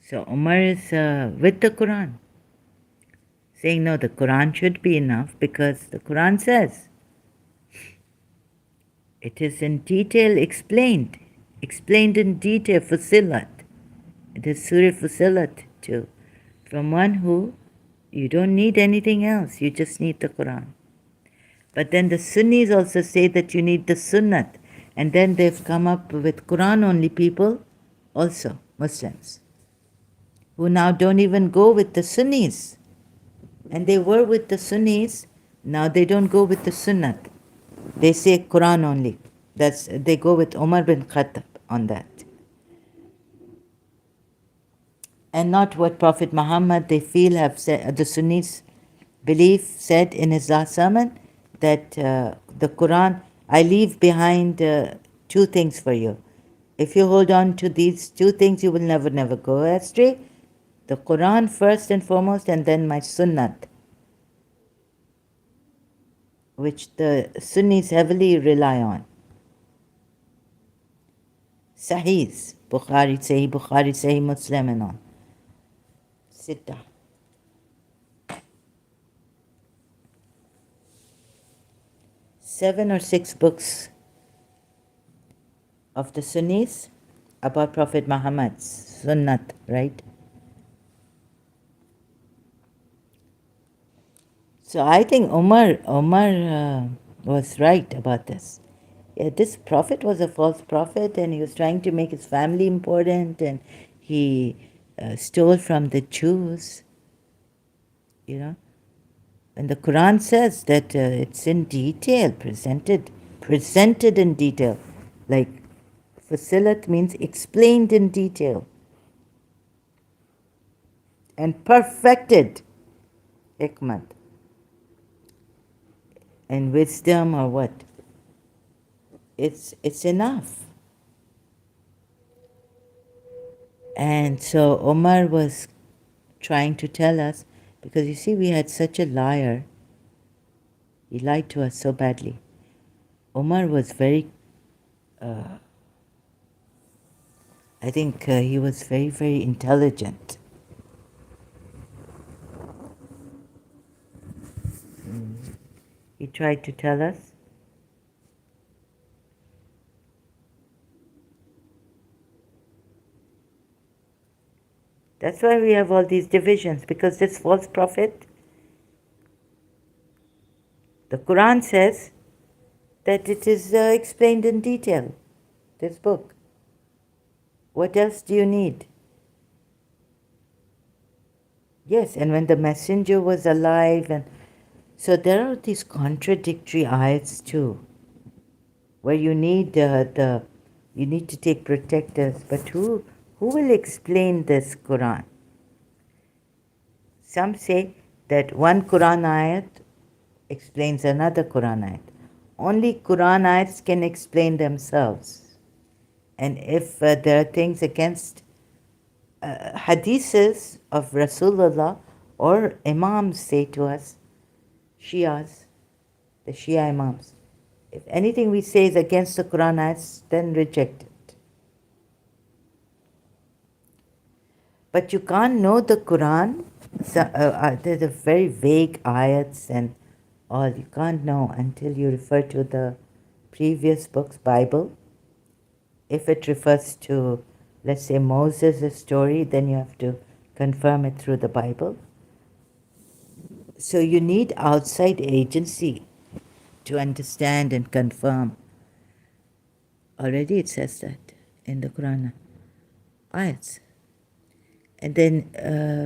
So Omar is with the Quran, saying no, the Quran should be enough because the Quran says it is in detail explained in detail, Fusilat. It is Surah Fusilat too, from one who you don't need anything else, you just need the Quran. But then the Sunnis also say that you need the Sunnat, and then they've come up with Quran only people, also Muslims, who now don't even go with the Sunnis. And they were with the Sunnis, now they don't go with the Sunnat. They say Quran only. They go with Umar bin Khattab on that. And not what Prophet Muhammad they feel have said, the Sunnis belief said in his last sermon, that the Quran, I leave behind two things for you. If you hold on to these two things, you will never go astray. The Quran first and foremost, and then my Sunnat, which the Sunnis heavily rely on. Sahihs, Bukhari, Sahih Muslim and all. Sit down. 7 or 6 books of the Sunnis about Prophet Muhammad's Sunnat, right? So I think Omar was right about this. Yeah, this prophet was a false prophet, and he was trying to make his family important, and he stole from the Jews, you know. And the Quran says that it's in detail, presented in detail. Like, Fusilat means explained in detail. And perfected, hikmat. And wisdom or what? It's enough. And so Omar was trying to tell us, because you see, we had such a liar. He lied to us so badly. Omar was very, I think he was very intelligent. He tried to tell us. That's why we have all these divisions, because this false prophet, the Quran says that it is explained in detail, this book. What else do you need? Yes, and when the messenger was alive, and so there are these contradictory ayats too, where you need you need to take protectors, but who will explain this Quran? Some say that one Quran ayat explains another Quran ayat. Only Quran ayats can explain themselves. And if there are things against hadiths of Rasulullah, or Imams say to us, Shias, the Shia Imams, if anything we say is against the Quran ayats, then reject it. But you can't know the Quran. There's a very vague ayats and all. You can't know until you refer to the previous books, Bible. If it refers to, let's say, Moses' story, then you have to confirm it through the Bible. So you need outside agency to understand and confirm. Already it says that in the Quran. Ayats. And then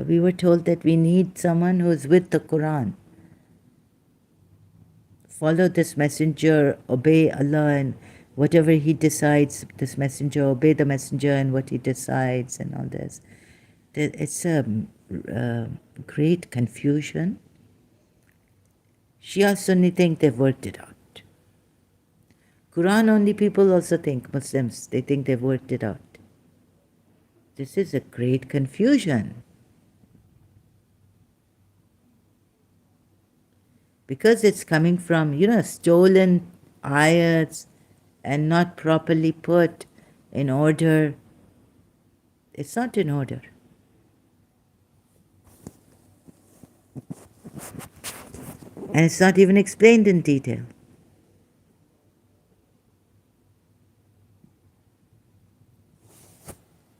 we were told that we need someone who's with the Quran. Follow this messenger, obey Allah, and whatever he decides, this messenger, obey the messenger and what he decides, and all this. It's a great confusion. Shia Sunni think they've worked it out. Quran only people also think, Muslims, they think they've worked it out. This is a great confusion. Because it's coming from, stolen ayats and not properly put in order. It's not in order. And it's not even explained in detail.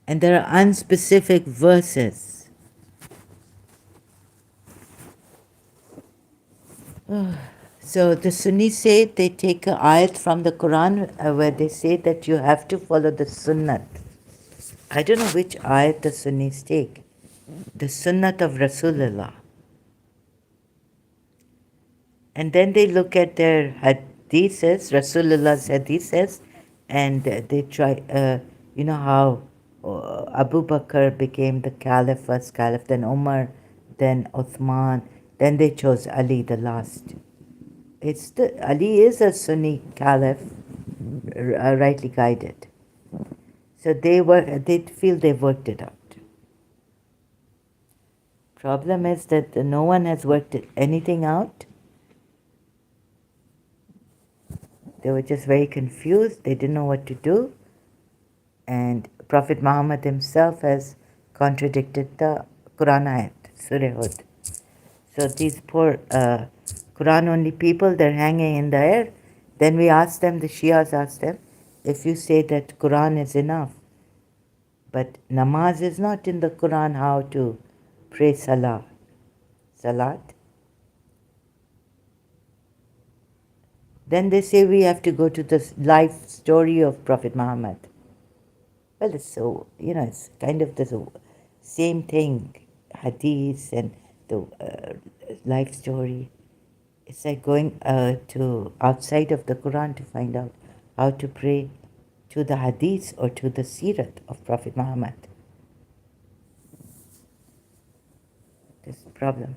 And there are unspecific verses. So the Sunnis say they take an ayat from the Quran where they say that you have to follow the Sunnat. I don't know which ayat the Sunnis take. The Sunnat of Rasulullah. And then they look at their hadiths, Rasulullah's hadiths, and they try, how Abu Bakr became the caliph, first caliph, then Umar, then Uthman, then they chose Ali the last. Ali is a Sunni caliph, rightly guided. So they feel they've worked it out. Problem is that no one has worked anything out. They were just very confused. They didn't know what to do. And Prophet Muhammad himself has contradicted the Quran ayat, Surah Hud. So these poor Quran-only people, they're hanging in the air. Then we asked them, the Shias asked them, if you say that Quran is enough, but namaz is not in the Quran, how to pray salat. Then they say we have to go to the life story of Prophet Muhammad. Well, it's so, it's kind of the same thing, hadith and the life story. It's like going to outside of the Quran to find out how to pray to the hadith or to the sirat of Prophet Muhammad. This is the problem.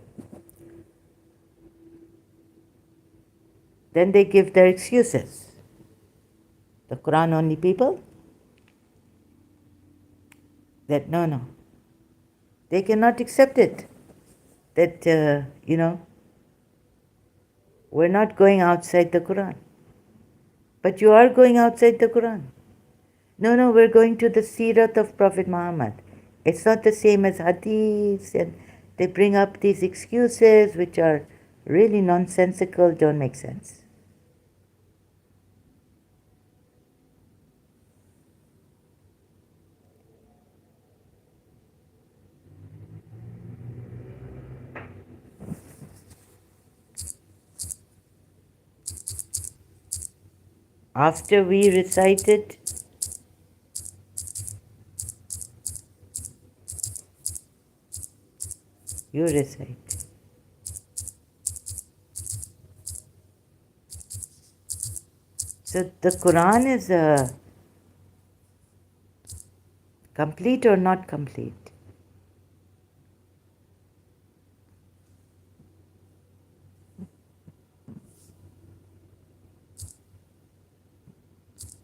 Then they give their excuses. The Quran only people, that no, they cannot accept it. That, we're not going outside the Quran. But you are going outside the Quran. No, we're going to the sirat of Prophet Muhammad. It's not the same as hadith, and they bring up these excuses which are really nonsensical, don't make sense. After we recited, you recite. So the Quran is complete or not complete?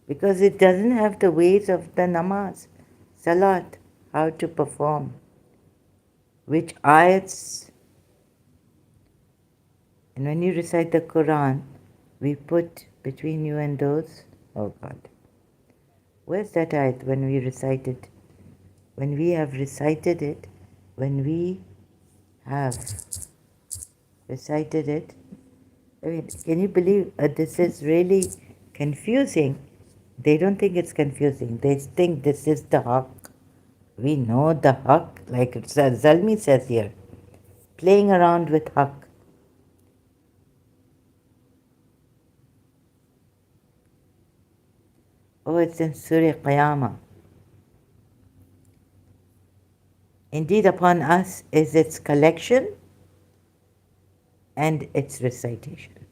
Because it doesn't have the ways of the namaz, salat, how to perform, which ayats. And when you recite the Quran, we put between you and those, oh God. Where's that ayat when we recite it? When we have recited it, when we have recited it, I mean, can you believe this is really confusing? They don't think it's confusing. They think this is the haqq. We know the haqq, like Zalmi says here, playing around with haqq. Oh, it's in Surah Qiyamah. Indeed, upon us is its collection and its recitation.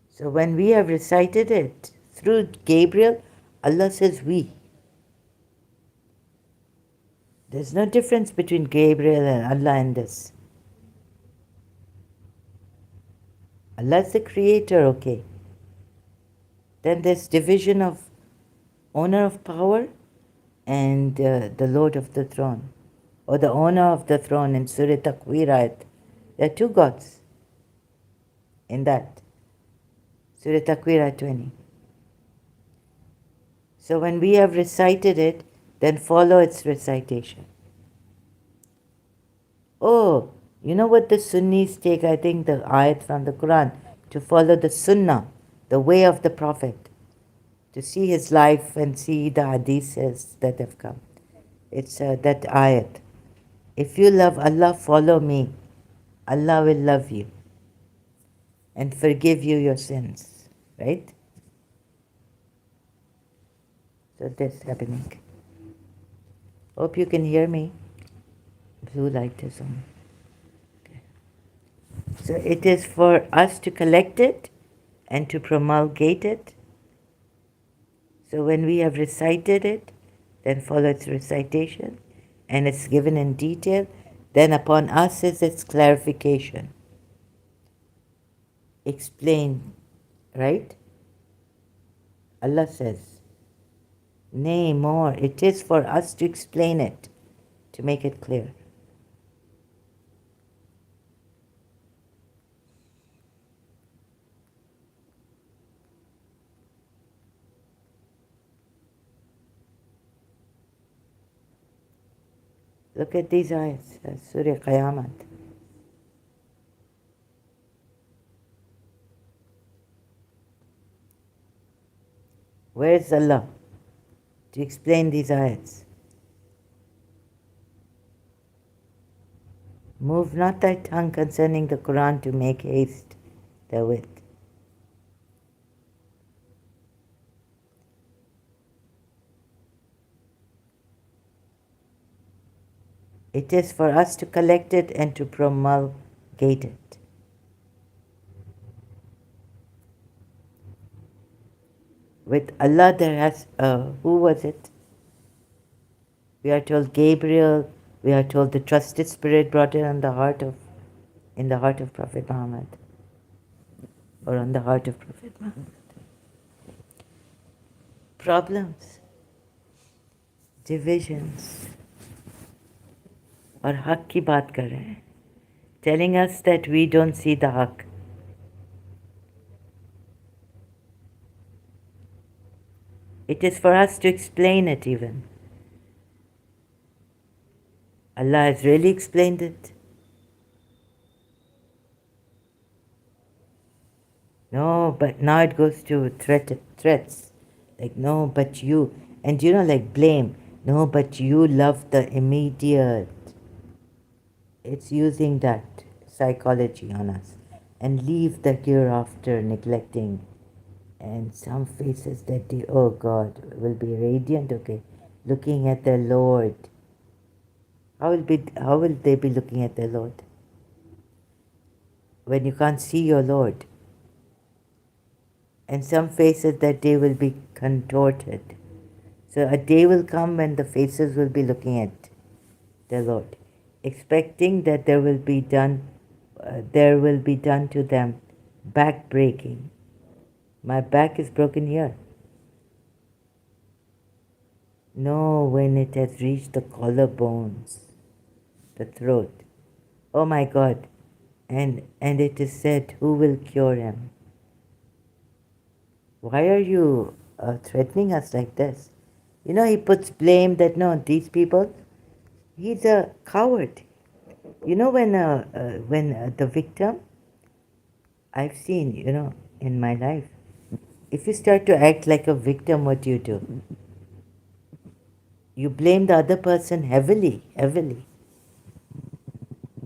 So when we have recited it through Gabriel, Allah says we. There's no difference between Gabriel and Allah in this. Allah is the creator, okay. Then there's division of owner of power and the Lord of the throne, or the owner of the throne in Surah Takwir ayat. There are two gods in that. Surah Takwir ayat 20. So when we have recited it, then follow its recitation. Oh, you know what the Sunnis take, I think, the ayat from the Quran, to follow the Sunnah, the way of the Prophet, to see his life and see the hadiths that have come. It's that ayat. If you love Allah, follow me. Allah will love you and forgive you your sins. Right? So that's happening. Hope you can hear me. Blue light is on. Okay. So it is for us to collect it and to promulgate it. So when we have recited it, then follow its recitation, and it's given in detail, then upon us is its clarification. Explain, right? Allah says, nay, more, it is for us to explain it, to make it clear. Look at these ayats, Surah Qayamat. Where is Allah to explain these ayats? Move not thy tongue concerning the Quran to make haste therewith. It is for us to collect it and to promulgate it. With Allah there has, who was it? We are told Gabriel, we are told the trusted spirit brought it in the heart of Prophet Muhammad, or on the heart of Prophet Muhammad. Problems, divisions, और हक की बात कर रहे हैं, telling us that we don't see the haq. It is for us to explain it even. Allah has really explained it. No, but now it goes to threats. Like, no, but you, and like blame. No, but you love the immediate. It's using that psychology on us. And leave the hereafter, neglecting. And some faces that they, oh God, will be radiant, okay, looking at their Lord. How will they be looking at their Lord when you can't see your Lord? And some faces that day will be contorted. So a day will come when the faces will be looking at their Lord, expecting that there will be done to them back breaking. My back is broken here. No, when it has reached the collarbones, the throat. Oh my God. And it is said, who will cure him? Why are you threatening us like this? He puts blame that, no, these people, he's a coward. When the victim, I've seen, in my life, if you start to act like a victim, what do? You blame the other person heavily.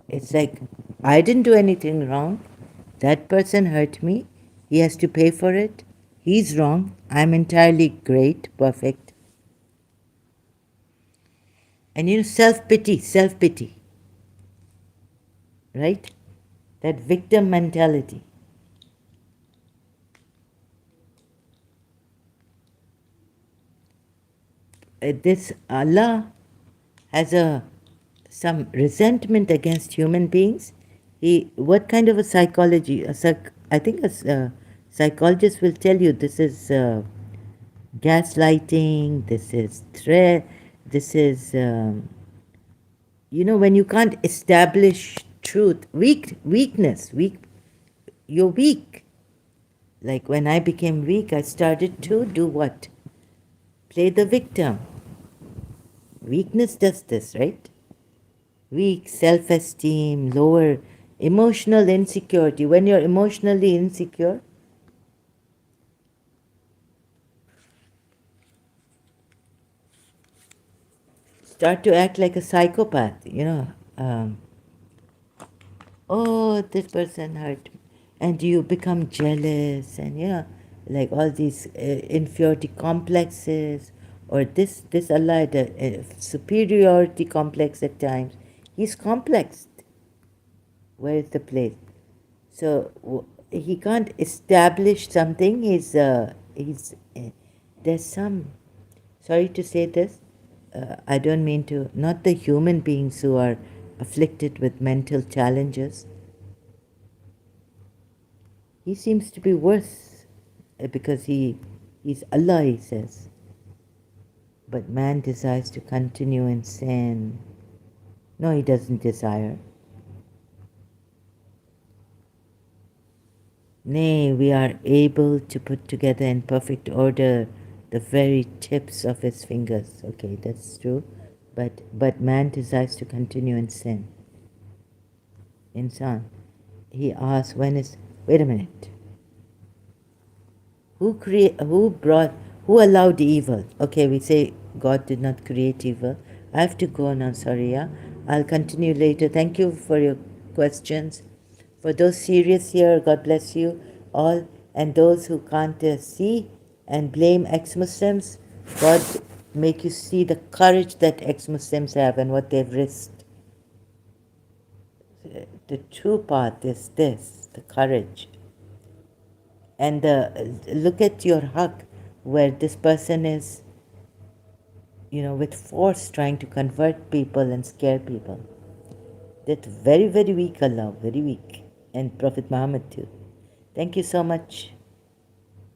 It's like, I didn't do anything wrong. That person hurt me. He has to pay for it. He's wrong. I'm entirely great, perfect. And self pity, right? That victim mentality. This Allah has some resentment against human beings. What kind of a psychology? I think a psychologist will tell you this is gaslighting. This is threat. This is when you can't establish truth, weakness. You're weak. Like when I became weak, I started to do what? Play the victim. Weakness does this, right? Weak self esteem, lower emotional insecurity. When you're emotionally insecure, start to act like a psychopath. Oh, this person hurt me. And you become jealous and, like all these inferiority complexes or this allied superiority complex at times. He's complexed. Where is the place? So he can't establish something. There's some, sorry to say this, I don't mean to, not the human beings who are afflicted with mental challenges. He seems to be worse because he's Allah, he says. But man desires to continue in sin. No, he doesn't desire. Nay, we are able to put together in perfect order the very tips of his fingers. Okay, that's true. But man desires to continue in sin. Insan. He asks when is wait a minute. Who allowed evil? Okay, we say God did not create evil. I have to go now, sorry, yeah. I'll continue later. Thank you for your questions. For those serious here, God bless you all. And those who can't see and blame ex-Muslims, God make you see the courage that ex-Muslims have and what they've risked. The true path is this, the courage. And look at your haq, where this person is, with force trying to convert people and scare people. That's very, very weak, Allah, very weak. And Prophet Muhammad too. Thank you so much.